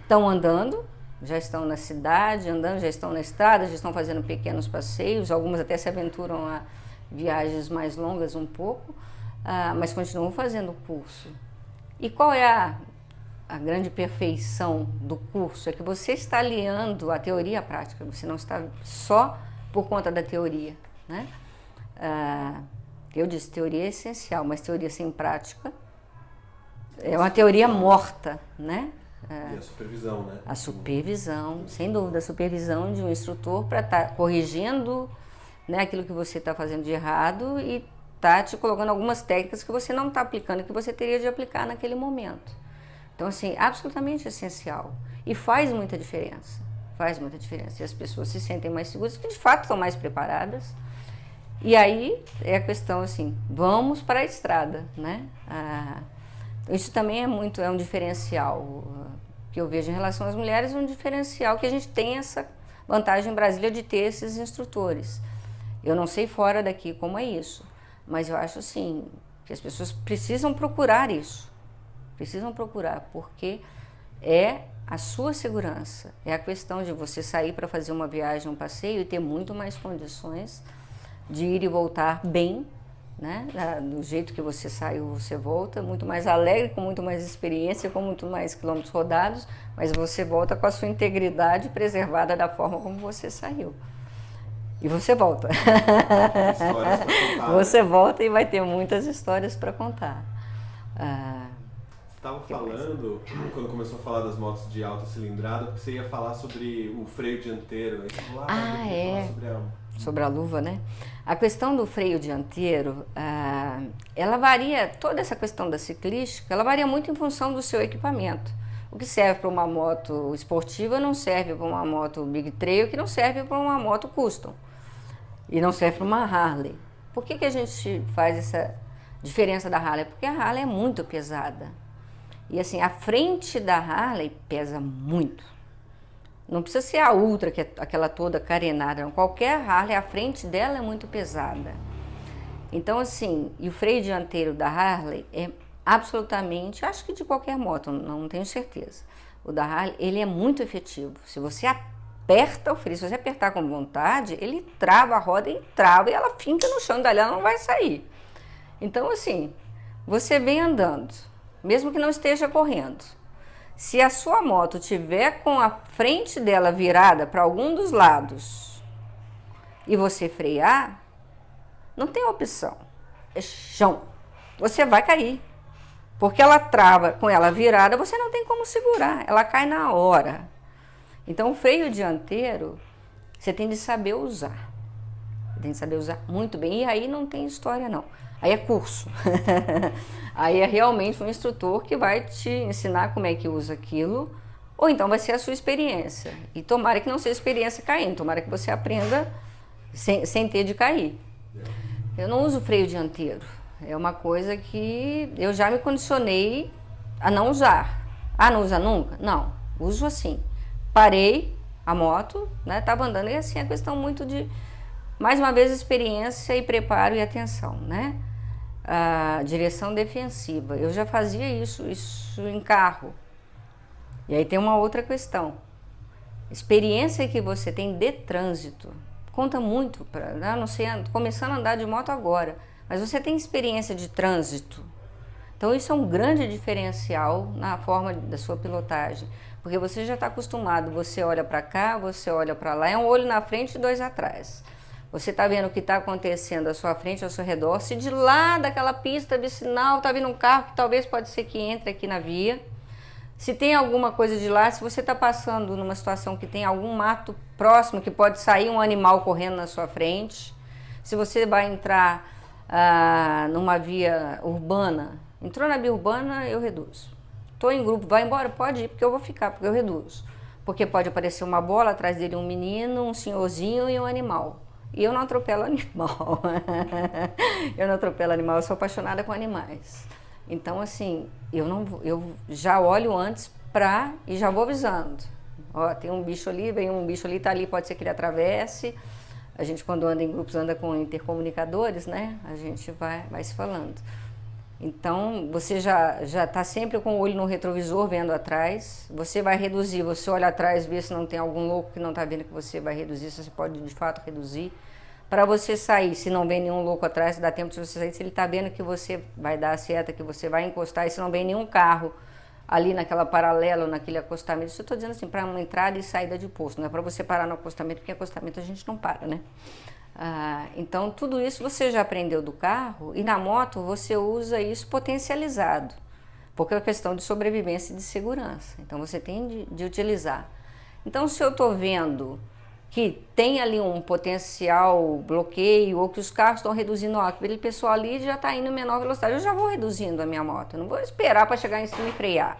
Estão andando, já estão na cidade, andando, já estão na estrada, já estão fazendo pequenos passeios, algumas até se aventuram a viagens mais longas um pouco, mas continuam fazendo o curso. E qual é a grande perfeição do curso? É que você está aliando a teoria à prática, você não está só por conta da teoria, né? Eu disse, teoria é essencial, mas teoria sem prática é uma teoria morta, né? E a supervisão, né? A supervisão, sem dúvida, a supervisão de um instrutor para estar corrigindo, né, aquilo que você está fazendo de errado e tá te colocando algumas técnicas que você não está aplicando, que você teria de aplicar naquele momento. Então, assim, absolutamente essencial. E faz muita diferença. Faz muita diferença. E as pessoas se sentem mais seguras, que de fato estão mais preparadas. E aí é a questão, assim, vamos para a estrada, né? Isso também é um diferencial que eu vejo em relação às mulheres, um diferencial que a gente tem essa vantagem em Brasília de ter esses instrutores. Eu não sei fora daqui como é isso, mas eu acho, assim, que as pessoas precisam procurar isso. Precisam procurar, porque é a sua segurança. É a questão de você sair para fazer uma viagem, um passeio e ter muito mais condições de ir e voltar bem, né? Do jeito que você saiu, você volta, muito mais alegre, com muito mais experiência, com muito mais quilômetros rodados, mas você volta com a sua integridade preservada da forma como você saiu. E você volta. Histórias para contar. Você volta e vai ter muitas histórias para contar. Estava falando, quando começou a falar das motos de alta cilindrada, porque você ia falar sobre o freio dianteiro. Aí você falou, falar sobre a luva, né? A questão do freio dianteiro, ela varia, toda essa questão da ciclística, ela varia muito em função do seu equipamento. O que serve para uma moto esportiva não serve para uma moto Big Trail, que não serve para uma moto custom. E não serve para uma Harley. Por que a gente faz essa diferença da Harley? Porque a Harley é muito pesada. E assim, a frente da Harley pesa muito. Não precisa ser a Ultra, que é aquela toda carenada, não. Qualquer Harley, a frente dela é muito pesada. Então, assim, e o freio dianteiro da Harley é absolutamente, acho que de qualquer moto, não tenho certeza. O da Harley, ele é muito efetivo. Se você aperta o freio, se você apertar com vontade, ele trava a roda e trava e ela finca no chão, dali ela não vai sair. Então, assim, você vem andando, mesmo que não esteja correndo. Se a sua moto tiver com a frente dela virada para algum dos lados e você frear, não tem opção. É chão. Você vai cair. Porque ela trava com ela virada, você não tem como segurar. Ela cai na hora. Então, o freio dianteiro, você tem de saber usar. Você tem de saber usar muito bem. E aí não tem história, não. Aí é curso. Aí é realmente um instrutor que vai te ensinar como é que usa aquilo, ou então vai ser a sua experiência. E tomara que não seja experiência caindo, tomara que você aprenda sem ter de cair. Eu não uso freio dianteiro. É uma coisa que eu já me condicionei a não usar. Não usa nunca? Não, uso assim. Parei a moto, né? Tava andando, e assim, é questão muito de, mais uma vez, experiência e preparo e atenção, né? A direção defensiva. Eu já fazia isso em carro. E aí tem uma outra questão. Experiência que você tem de trânsito conta muito. Não sei, começando a andar de moto agora, mas você tem experiência de trânsito. Então isso é um grande diferencial na forma da sua pilotagem, porque você já está acostumado. Você olha para cá, você olha para lá, é um olho na frente e dois atrás. Você está vendo o que está acontecendo à sua frente, ao seu redor. Se de lá daquela pista de sinal está vindo um carro que talvez pode ser que entre aqui na via. Se tem alguma coisa de lá, se você está passando numa situação que tem algum mato próximo, que pode sair um animal correndo na sua frente. Se você vai entrar numa via urbana, entrou na via urbana, eu reduzo. Estou em grupo, vai embora? Pode ir, porque eu vou ficar, porque eu reduzo. Porque pode aparecer uma bola, atrás dele um menino, um senhorzinho e um animal. E eu não atropelo animal. Eu não atropelo animal, eu sou apaixonada com animais. Então, assim, eu já olho antes e já vou avisando. Ó, tem um bicho ali, vem um bicho ali, tá ali, pode ser que ele atravesse. A gente, quando anda em grupos, anda com intercomunicadores, né? A gente vai se falando. Então, você já está sempre com o olho no retrovisor, vendo atrás. Você vai reduzir, você olha atrás, vê se não tem algum louco que não está vendo que você vai reduzir, se você pode, de fato, reduzir. Para você sair, se não vem nenhum louco atrás, dá tempo de você sair. Se ele está vendo que você vai dar a seta, que você vai encostar, e se não vem nenhum carro ali naquela paralela, naquele acostamento. Isso eu estou dizendo assim, para uma entrada e saída de posto. Não é para você parar no acostamento, porque acostamento a gente não para, né? Então, tudo isso você já aprendeu do carro, e na moto você usa isso potencializado. porque é uma questão de sobrevivência e de segurança. Então você tem de utilizar. Então se eu estou vendo que tem ali um potencial bloqueio ou que os carros estão reduzindo, ó, aquele pessoal ali já está indo em menor velocidade, eu já vou reduzindo a minha moto, eu não vou esperar para chegar em cima e frear.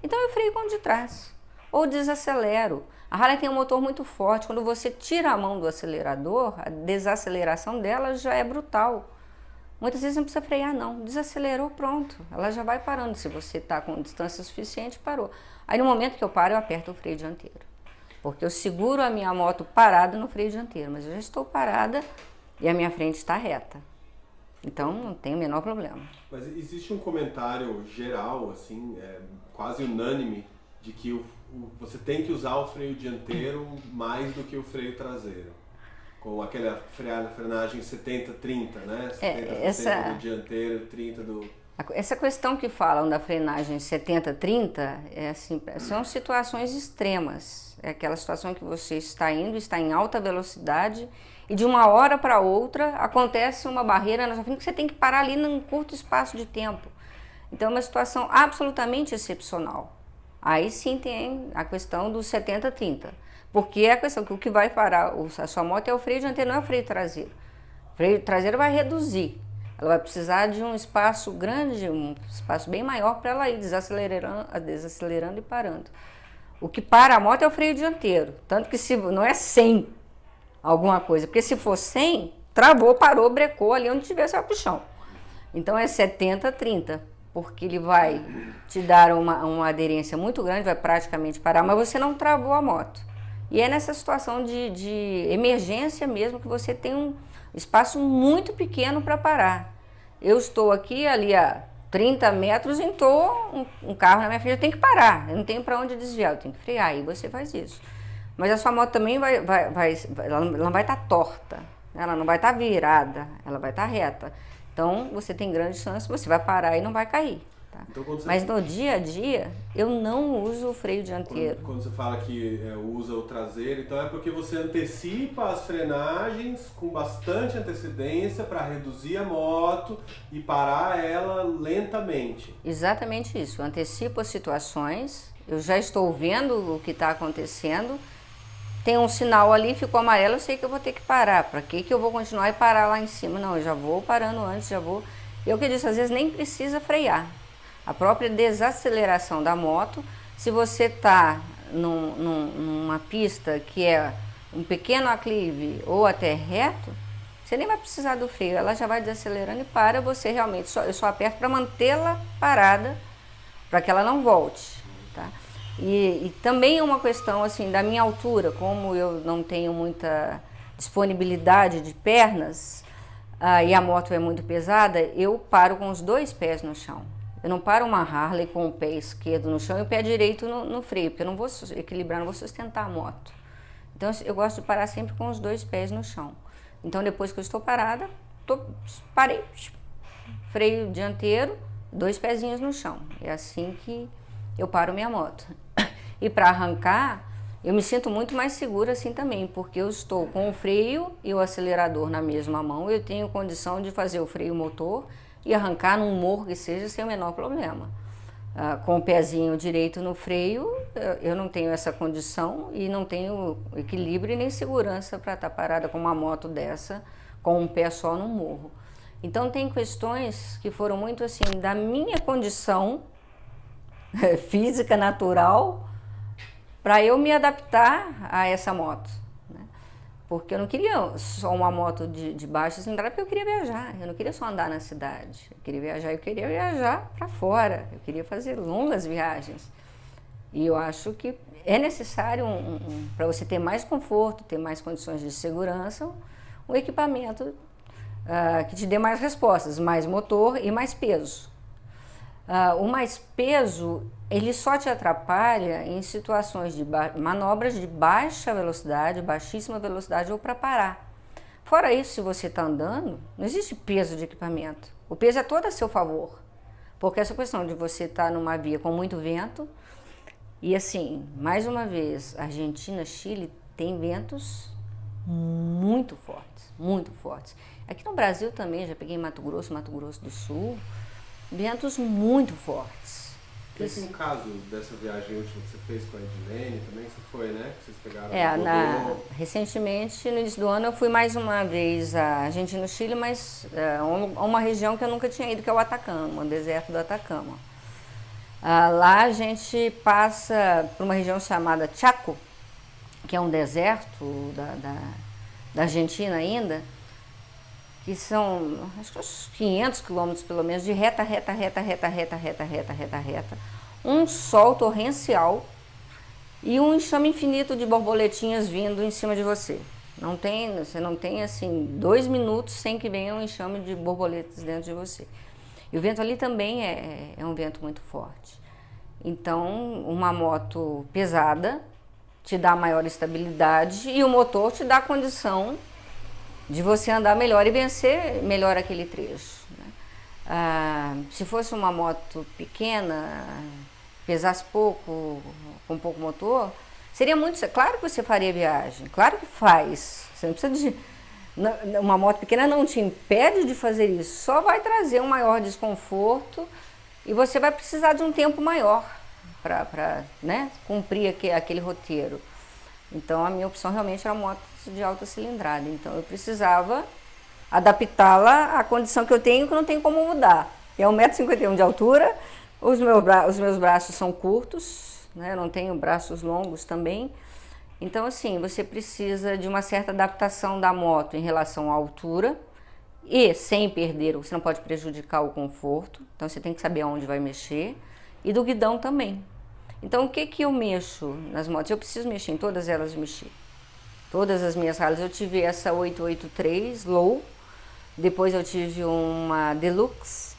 Então eu freio com o de trás ou desacelero. A Harley tem um motor muito forte, quando você tira a mão do acelerador, a desaceleração dela já é brutal. Muitas vezes não precisa frear não, desacelerou, pronto, ela já vai parando, se você está com distância suficiente, parou. Aí no momento que eu paro, eu aperto o freio dianteiro. Porque eu seguro a minha moto parada no freio dianteiro, mas eu já estou parada e a minha frente está reta. Então não tem o menor problema. Mas existe um comentário geral, assim, quase unânime, de que você tem que usar o freio dianteiro mais do que o freio traseiro. Com aquela frenagem 70-30, né? 70% do dianteiro, 30% do... Essa questão que falam da frenagem 70-30, assim, são situações extremas. É aquela situação que você está em alta velocidade e de uma hora para outra acontece uma barreira na sua frente que você tem que parar ali num curto espaço de tempo. Então é uma situação absolutamente excepcional. Aí sim tem a questão do 70-30. Porque é a questão que o que vai parar a sua moto é o freio dianteiro, não é o freio traseiro. O freio traseiro vai reduzir. Ela vai precisar de um espaço grande, um espaço bem maior para ela ir desacelerando e parando. O que para a moto é o freio dianteiro. Tanto que se não é 100 alguma coisa. Porque se for 100, travou, parou, brecou ali onde tivesse o chão. Então é 70-30. Porque ele vai te dar uma aderência muito grande, vai praticamente parar, mas você não travou a moto. E é nessa situação de emergência mesmo que você tem um espaço muito pequeno para parar. Eu estou aqui, ali a 30 metros, entrou um carro na minha frente, eu tenho que parar, eu não tenho para onde desviar, eu tenho que frear, aí você faz isso. Mas a sua moto também ela não vai estar torta, ela não vai estar virada, ela vai estar reta. Então você tem grande chance, você vai parar e não vai cair. Tá? Então, mas no dia a dia, eu não uso o freio dianteiro. Quando você fala que usa o traseiro, então é porque você antecipa as frenagens com bastante antecedência para reduzir a moto e parar ela lentamente. Exatamente isso. Eu antecipo as situações, eu já estou vendo o que está acontecendo, tem um sinal ali, ficou amarelo, eu sei que eu vou ter que parar. Para que eu vou continuar e parar lá em cima? Não, eu já vou parando antes, já vou... Eu que disse, às vezes nem precisa frear. A própria desaceleração da moto, se você está numa pista que é um pequeno aclive ou até reto, você nem vai precisar do freio, ela já vai desacelerando e para, você realmente, eu só aperto para mantê-la parada, para que ela não volte, tá? E também uma questão assim, da minha altura, como eu não tenho muita disponibilidade de pernas, e a moto é muito pesada, eu paro com os dois pés no chão. Eu não paro uma Harley com o pé esquerdo no chão e o pé direito no freio, porque eu não vou equilibrar, não vou sustentar a moto. Então eu gosto de parar sempre com os dois pés no chão. Então depois que eu estou parada, parei, freio dianteiro, dois pezinhos no chão. É assim que eu paro minha moto. E para arrancar, eu me sinto muito mais segura assim também, porque eu estou com o freio e o acelerador na mesma mão, eu tenho condição de fazer o freio motor e arrancar num morro que seja sem o menor problema. Com o pezinho direito no freio, eu não tenho essa condição e não tenho equilíbrio nem segurança para estar parada com uma moto dessa, com um pé só no morro. Então tem questões que foram muito assim, da minha condição física, natural, para eu me adaptar a essa moto, né? Porque eu não queria só uma moto de baixa cilindrada, porque eu queria viajar, eu não queria só andar na cidade, eu queria viajar para fora, eu queria fazer longas viagens. E eu acho que é necessário, para você ter mais conforto, ter mais condições de segurança, um equipamento que te dê mais respostas, mais motor e mais peso. O mais peso, ele só te atrapalha em situações de manobras de baixa velocidade, baixíssima velocidade ou para parar. Fora isso, se você está andando, não existe peso de equipamento. O peso é todo a seu favor. Porque essa questão de você estar numa via com muito vento, e assim, mais uma vez, Argentina, Chile tem ventos muito fortes, muito fortes. Aqui no Brasil também, já peguei Mato Grosso do Sul, ventos muito fortes. Teve um caso dessa viagem última que você fez com a Edilene também, que você foi, né? Que vocês pegaram recentemente, no início do ano, eu fui mais uma vez à Argentina e no Chile, mas a uma região que eu nunca tinha ido, que é o Atacama, o deserto do Atacama. Lá a gente passa por uma região chamada Chaco, que é um deserto da Argentina ainda, que são, acho que uns 500 quilômetros pelo menos, de reta. Um sol torrencial e um enxame infinito de borboletinhas vindo em cima de você. Você não tem assim 2 minutos sem que venha um enxame de borboletas dentro de você. E o vento ali também é um vento muito forte. Então, uma moto pesada te dá maior estabilidade e o motor te dá a condição de você andar melhor e vencer melhor aquele trecho, né? Se fosse uma moto pequena, pesasse pouco, com pouco motor, seria muito... Claro que você faria viagem, claro que faz. Você não precisa uma moto pequena não te impede de fazer isso, só vai trazer um maior desconforto e você vai precisar de um tempo maior para né, cumprir aquele roteiro. Então a minha opção realmente era moto de alta cilindrada, então eu precisava adaptá-la à condição que eu tenho, que não tem como mudar. É 1,51 m de altura, os meus braços são curtos, né, eu não tenho braços longos também. Então assim, você precisa de uma certa adaptação da moto em relação à altura e sem perder, você não pode prejudicar o conforto, então você tem que saber aonde vai mexer, e do guidão também. Então o que eu mexo nas motos? Eu preciso mexer em todas elas, mexer. Todas as minhas Harleys, eu tive essa 883 Low, depois eu tive uma Deluxe,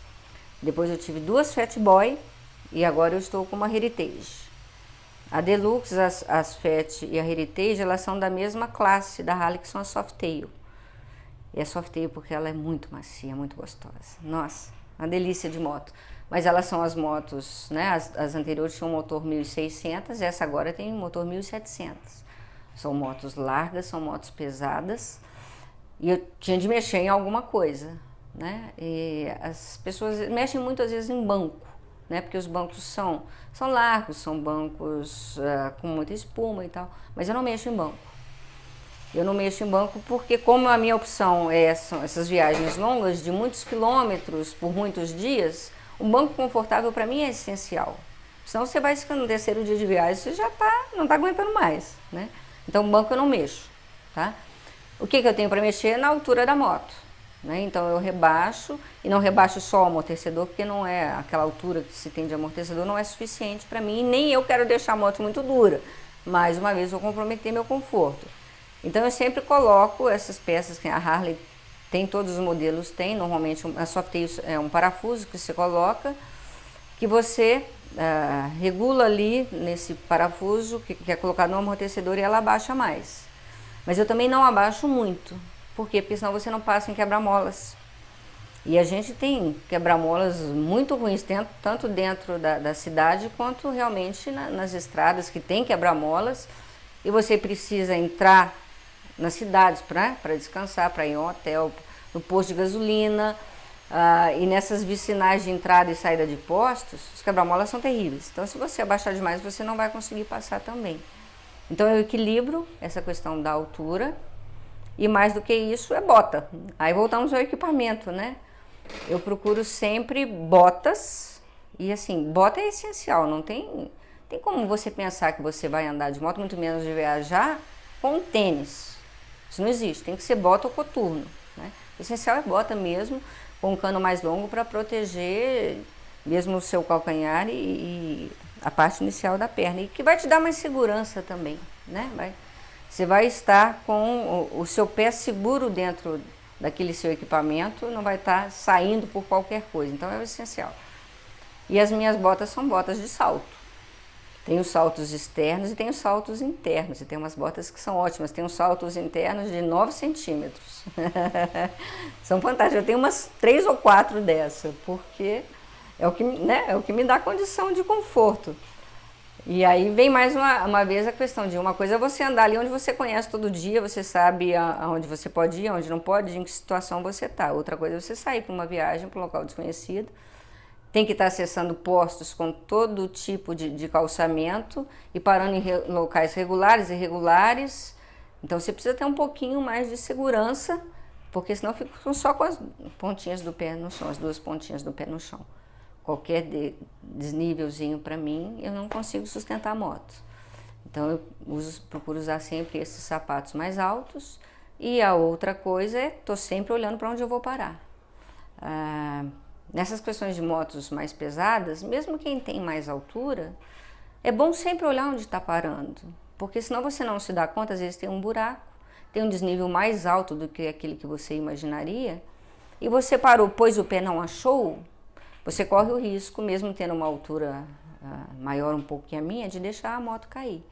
depois eu tive 2 Fat Boy e agora eu estou com uma Heritage. A Deluxe, as Fat e a Heritage, elas são da mesma classe da Harley, que são a Softail. E é Softail porque ela é muito macia, muito gostosa. Nossa, uma delícia de moto. Mas elas são as motos, né? As anteriores tinham um motor 1.600, essa agora tem um motor 1.700. São motos largas, são motos pesadas. E eu tinha de mexer em alguma coisa, né? E as pessoas mexem muitas vezes em banco, né? Porque os bancos são largos, são bancos com muita espuma e tal. Mas eu não mexo em banco. Eu não mexo em banco porque, como a minha opção são essas viagens longas de muitos quilômetros por muitos dias, um banco confortável para mim é essencial. Senão você vai ficando no terceiro dia de viagem, você já não está aguentando mais, né? Então, banco eu não mexo, tá? O que eu tenho para mexer? Na altura da moto, né? Então, eu rebaixo, e não rebaixo só o amortecedor, porque não é aquela altura que se tem de amortecedor, não é suficiente para mim, e nem eu quero deixar a moto muito dura. Mais uma vez, vou comprometer meu conforto. Então, eu sempre coloco essas peças que a Harley tem, todos os modelos tem, normalmente a Softail é um parafuso que você coloca, que você regula ali nesse parafuso que é colocado no amortecedor e ela abaixa mais. Mas eu também não abaixo muito. Por quê? Porque senão você não passa em quebra-molas. E a gente tem quebra-molas muito ruins, tanto dentro da cidade quanto realmente nas estradas que tem quebra-molas. E você precisa entrar nas cidades para descansar, para ir ao hotel, no posto de gasolina. E nessas vicinais de entrada e saída de postos, os quebra-molas são terríveis. Então, se você abaixar demais, você não vai conseguir passar também. Então, eu equilibro essa questão da altura e, mais do que isso, é bota. Aí voltamos ao equipamento, né? Eu procuro sempre botas e, assim, bota é essencial. Não tem como você pensar que você vai andar de moto, muito menos de viajar, com um tênis. Isso não existe. Tem que ser bota ou coturno, né? O essencial é bota mesmo, com um cano mais longo para proteger mesmo o seu calcanhar e a parte inicial da perna. E que vai te dar mais segurança também, né? Você vai estar com o seu pé seguro dentro daquele seu equipamento, não vai estar saindo por qualquer coisa. Então é o essencial. E as minhas botas são botas de salto. Tem os saltos externos e tem os saltos internos. E tem umas botas que são ótimas. Tem os saltos internos de 9 centímetros. São fantásticas. Eu tenho umas 3 ou 4 dessa, porque é o que me dá condição de conforto. E aí vem mais uma vez a questão de uma coisa é você andar ali onde você conhece todo dia, você sabe aonde você pode ir, aonde não pode, em que situação você está. Outra coisa é você sair para uma viagem, para um local desconhecido, tem que estar acessando postos com todo tipo de calçamento e parando em locais regulares e irregulares. Então você precisa ter um pouquinho mais de segurança, porque senão fica só com as pontinhas do pé no chão, as duas pontinhas do pé no chão. Qualquer desnívelzinho para mim, eu não consigo sustentar a moto. Então eu procuro usar sempre esses sapatos mais altos. E a outra coisa é, estou sempre olhando para onde eu vou parar. Nessas questões de motos mais pesadas, mesmo quem tem mais altura, é bom sempre olhar onde está parando. Porque senão você não se dá conta, às vezes tem um buraco, tem um desnível mais alto do que aquele que você imaginaria, e você parou, pôs o pé, não achou, você corre o risco, mesmo tendo uma altura maior um pouco que a minha, de deixar a moto cair.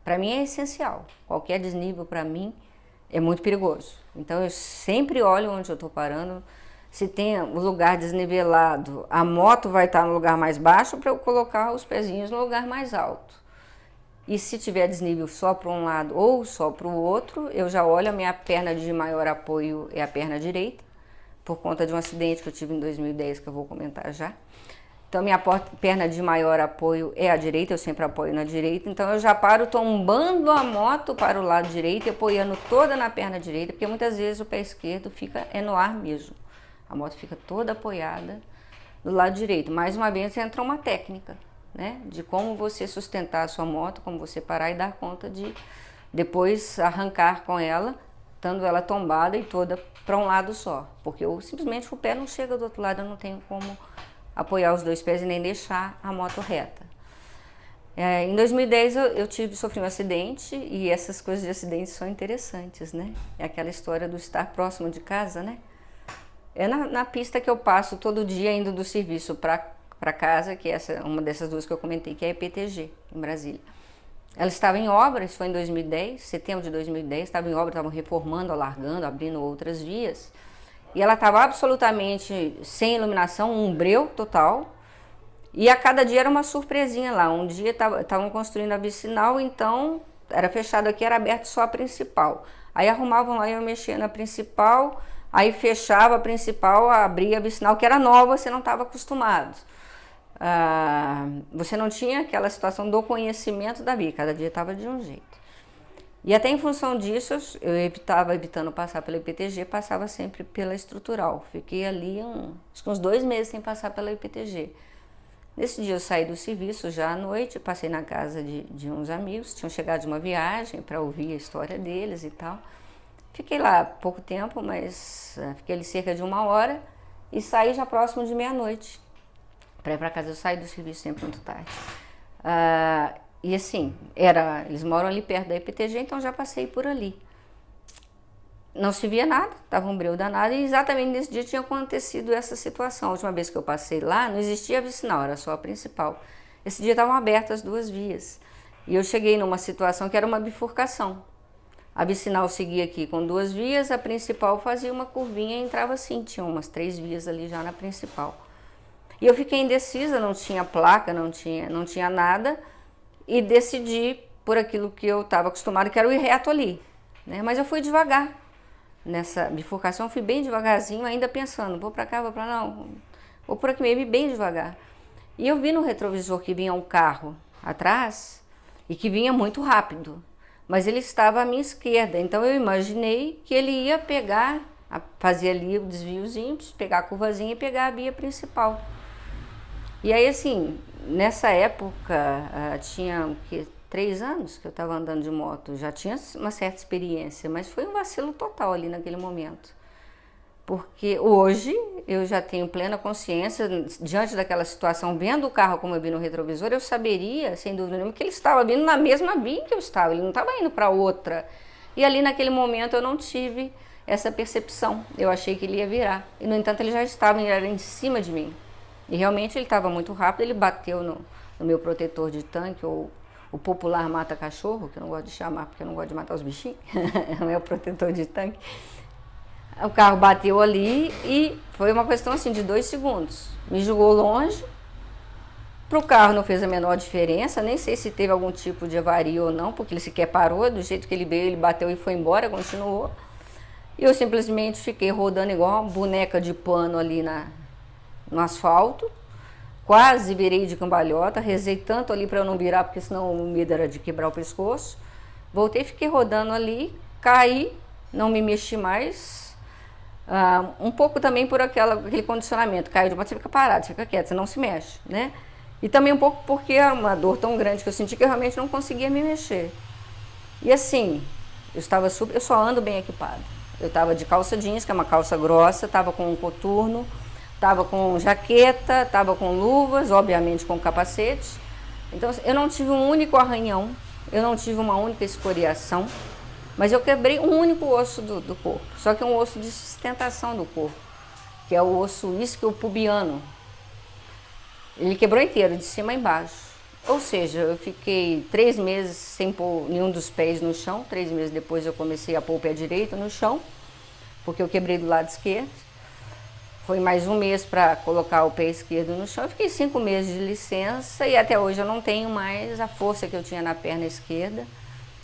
Para mim é essencial, qualquer desnível para mim é muito perigoso. Então eu sempre olho onde eu estou parando. Se tem um lugar desnivelado, a moto vai estar no lugar mais baixo para eu colocar os pezinhos no lugar mais alto. E se tiver desnível só para um lado ou só para o outro, eu já olho, a minha perna de maior apoio é a perna direita, por conta de um acidente que eu tive em 2010, que eu vou comentar já. Então minha perna de maior apoio é a direita, eu sempre apoio na direita, então eu já paro tombando a moto para o lado direito e apoiando toda na perna direita, porque muitas vezes o pé esquerdo fica no ar mesmo. A moto fica toda apoiada do lado direito. Mais uma vez entra uma técnica, né, de como você sustentar a sua moto, como você parar e dar conta de depois arrancar com ela, estando ela tombada e toda para um lado só, porque simplesmente o pé não chega do outro lado, eu não tenho como apoiar os dois pés e nem deixar a moto reta. Em 2010 eu sofri um acidente, e essas coisas de acidente são interessantes, né? É aquela história do estar próximo de casa, né? É na pista que eu passo todo dia indo do serviço para casa, que é uma dessas duas que eu comentei, que é a EPTG, em Brasília. Ela estava em obra, isso foi em 2010, setembro de 2010, estava em obra, estavam reformando, alargando, abrindo outras vias. E ela estava absolutamente sem iluminação, um breu total. E a cada dia era uma surpresinha lá. Um dia estavam construindo a vicinal, então era fechado aqui, era aberto só a principal. Aí arrumavam lá e eu mexia na principal, aí fechava a principal, abria a vicinal, que era nova, você não estava acostumado. Você não tinha aquela situação do conhecimento da via, cada dia estava de um jeito. E até em função disso, eu evitando passar pela IPTG, passava sempre pela estrutural. Fiquei ali acho que uns 2 meses sem passar pela IPTG. Nesse dia eu saí do serviço já à noite, passei na casa de uns amigos, tinham chegado de uma viagem para ouvir a história deles e tal. Fiquei lá pouco tempo, mas fiquei ali cerca de 1 hora e saí já próximo de meia-noite. Para ir para casa, eu saí do serviço sempre muito tarde. E assim, eles moram ali perto da IPTG, então já passei por ali. Não se via nada, estava um breu danado, e exatamente nesse dia tinha acontecido essa situação. A última vez que eu passei lá, não existia a vicinal, era só a principal. Esse dia estavam abertas 2 vias. E eu cheguei numa situação que era uma bifurcação. A vicinal seguia aqui com 2 vias, a principal fazia uma curvinha e entrava assim, tinha umas 3 vias ali já na principal. E eu fiquei indecisa, não tinha placa, não tinha nada, e decidi por aquilo que eu estava acostumado, que era o ir reto ali, né? Mas eu fui devagar. Nessa bifurcação eu fui bem devagarzinho, ainda pensando, vou para cá, vou para lá, não, vou por aqui mesmo, bem devagar. E eu vi no retrovisor que vinha um carro atrás e que vinha muito rápido, mas ele estava à minha esquerda, então eu imaginei que ele ia fazer ali o desviozinho, pegar a curvazinha e pegar a via principal. E aí, assim, nessa época, tinha 3 anos que eu estava andando de moto, já tinha uma certa experiência, mas foi um vacilo total ali naquele momento. Porque hoje eu já tenho plena consciência, diante daquela situação, vendo o carro como eu vi no retrovisor, eu saberia, sem dúvida nenhuma, que ele estava vindo na mesma via que eu estava, ele não estava indo para outra. E ali naquele momento eu não tive essa percepção, eu achei que ele ia virar. E no entanto ele já estava, ele era em cima de mim. E realmente ele estava muito rápido, ele bateu no meu protetor de tanque, ou o popular mata-cachorro, que eu não gosto de chamar porque eu não gosto de matar os bichinhos, é o meu protetor de tanque. O carro bateu ali e foi uma questão assim de 2 segundos. Me jogou longe, para o carro não fez a menor diferença, nem sei se teve algum tipo de avaria ou não, porque ele sequer parou, do jeito que ele veio, ele bateu e foi embora, continuou. E eu simplesmente fiquei rodando igual uma boneca de pano ali no asfalto, quase virei de cambalhota, rezei tanto ali para eu não virar, porque senão o medo era de quebrar o pescoço. Voltei, fiquei rodando ali, caí, não me mexi mais. Um pouco também por aquele condicionamento, caiu de uma, você fica parado, você fica quieto, você não se mexe, né? E também um pouco porque era uma dor tão grande que eu senti que eu realmente não conseguia me mexer. E assim, eu só ando bem equipado. Eu estava de calça jeans, que é uma calça grossa, estava com um coturno, estava com jaqueta, estava com luvas, obviamente com capacete. Então eu não tive um único arranhão, eu não tive uma única escoriação, mas eu quebrei um único osso do corpo, só que é um osso de sustentação do corpo, que é o osso isquiopubiano. Ele quebrou inteiro, de cima a embaixo. Ou seja, eu fiquei 3 meses sem pôr nenhum dos pés no chão. 3 meses depois eu comecei a pôr o pé direito no chão, porque eu quebrei do lado esquerdo. Foi mais 1 mês para colocar o pé esquerdo no chão. Eu fiquei 5 meses de licença e até hoje eu não tenho mais a força que eu tinha na perna esquerda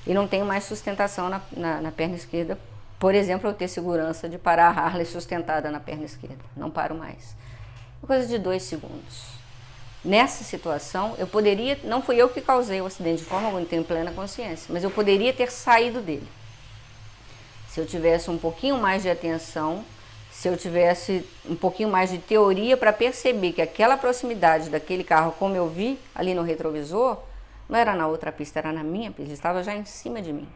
e não tenho mais sustentação na perna esquerda. Por exemplo, eu ter segurança de parar a Harley sustentada na perna esquerda. Não paro mais. Coisa de 2 segundos. Nessa situação, eu poderia, não fui eu que causei o acidente de forma alguma, tenho plena consciência, mas eu poderia ter saído dele. Se eu tivesse um pouquinho mais de atenção, se eu tivesse um pouquinho mais de teoria para perceber que aquela proximidade daquele carro, como eu vi ali no retrovisor, não era na outra pista, era na minha pista, ele estava já em cima de mim,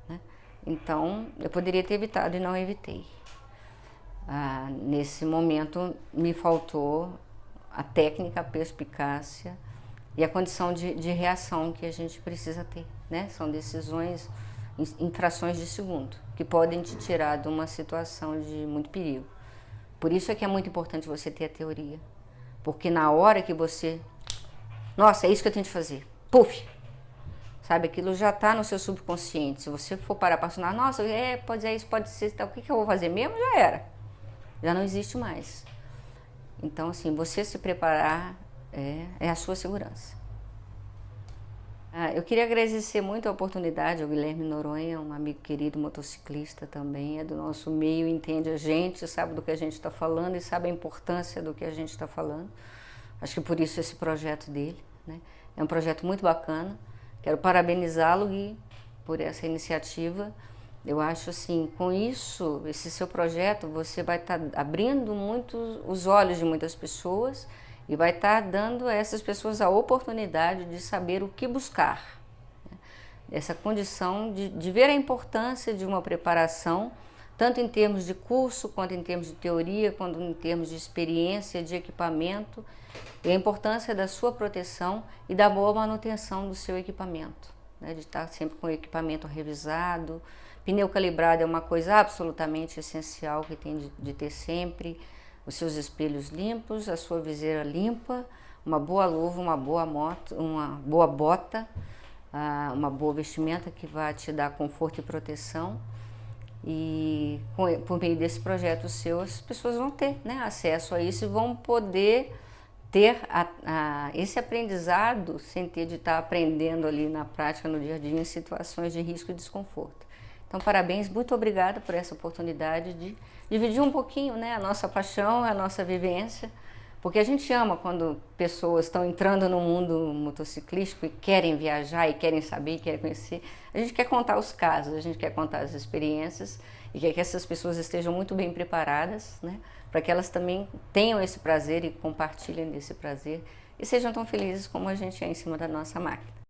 né? Então, eu poderia ter evitado e não evitei. Nesse momento, me faltou a técnica, a perspicácia e a condição de reação que a gente precisa ter, né? São decisões em frações de segundo, que podem te tirar de uma situação de muito perigo. Por isso é que é muito importante você ter a teoria, porque na hora que você... Nossa, é isso que eu tenho de fazer. Puf! Sabe, aquilo já está no seu subconsciente. Se você for parar para acionar, nossa, pode ser isso, pode ser, o que eu vou fazer mesmo? Já era. Já não existe mais. Então, assim, você se preparar é a sua segurança. Eu queria agradecer muito a oportunidade ao Guilherme Noronha, um amigo querido, motociclista também, é do nosso meio, entende a gente, sabe do que a gente está falando e sabe a importância do que a gente está falando. Acho que por isso esse projeto dele, né? É um projeto muito bacana. Quero parabenizá-lo, Gui, por essa iniciativa. Eu acho assim, com isso, esse seu projeto, você vai estar abrindo muito os olhos de muitas pessoas e vai estar dando a essas pessoas a oportunidade de saber o que buscar. Essa condição de ver a importância de uma preparação, tanto em termos de curso, quanto em termos de teoria, quanto em termos de experiência, de equipamento, e a importância da sua proteção e da boa manutenção do seu equipamento, né? De estar sempre com o equipamento revisado. Pneu calibrado é uma coisa absolutamente essencial que tem de ter sempre, os seus espelhos limpos, a sua viseira limpa, uma boa luva, uma boa bota, uma boa vestimenta que vai te dar conforto e proteção. E por meio desse projeto seu, as pessoas vão ter, né, acesso a isso e vão poder ter esse aprendizado sem ter de estar aprendendo ali na prática, no dia a dia, em situações de risco e desconforto. Então, parabéns, muito obrigada por essa oportunidade de dividir um pouquinho, né, a nossa paixão, a nossa vivência, porque a gente ama quando pessoas estão entrando no mundo motociclístico e querem viajar, e querem saber, e querem conhecer. A gente quer contar os casos, a gente quer contar as experiências e quer que essas pessoas estejam muito bem preparadas, né, para que elas também tenham esse prazer e compartilhem desse prazer e sejam tão felizes como a gente é em cima da nossa máquina.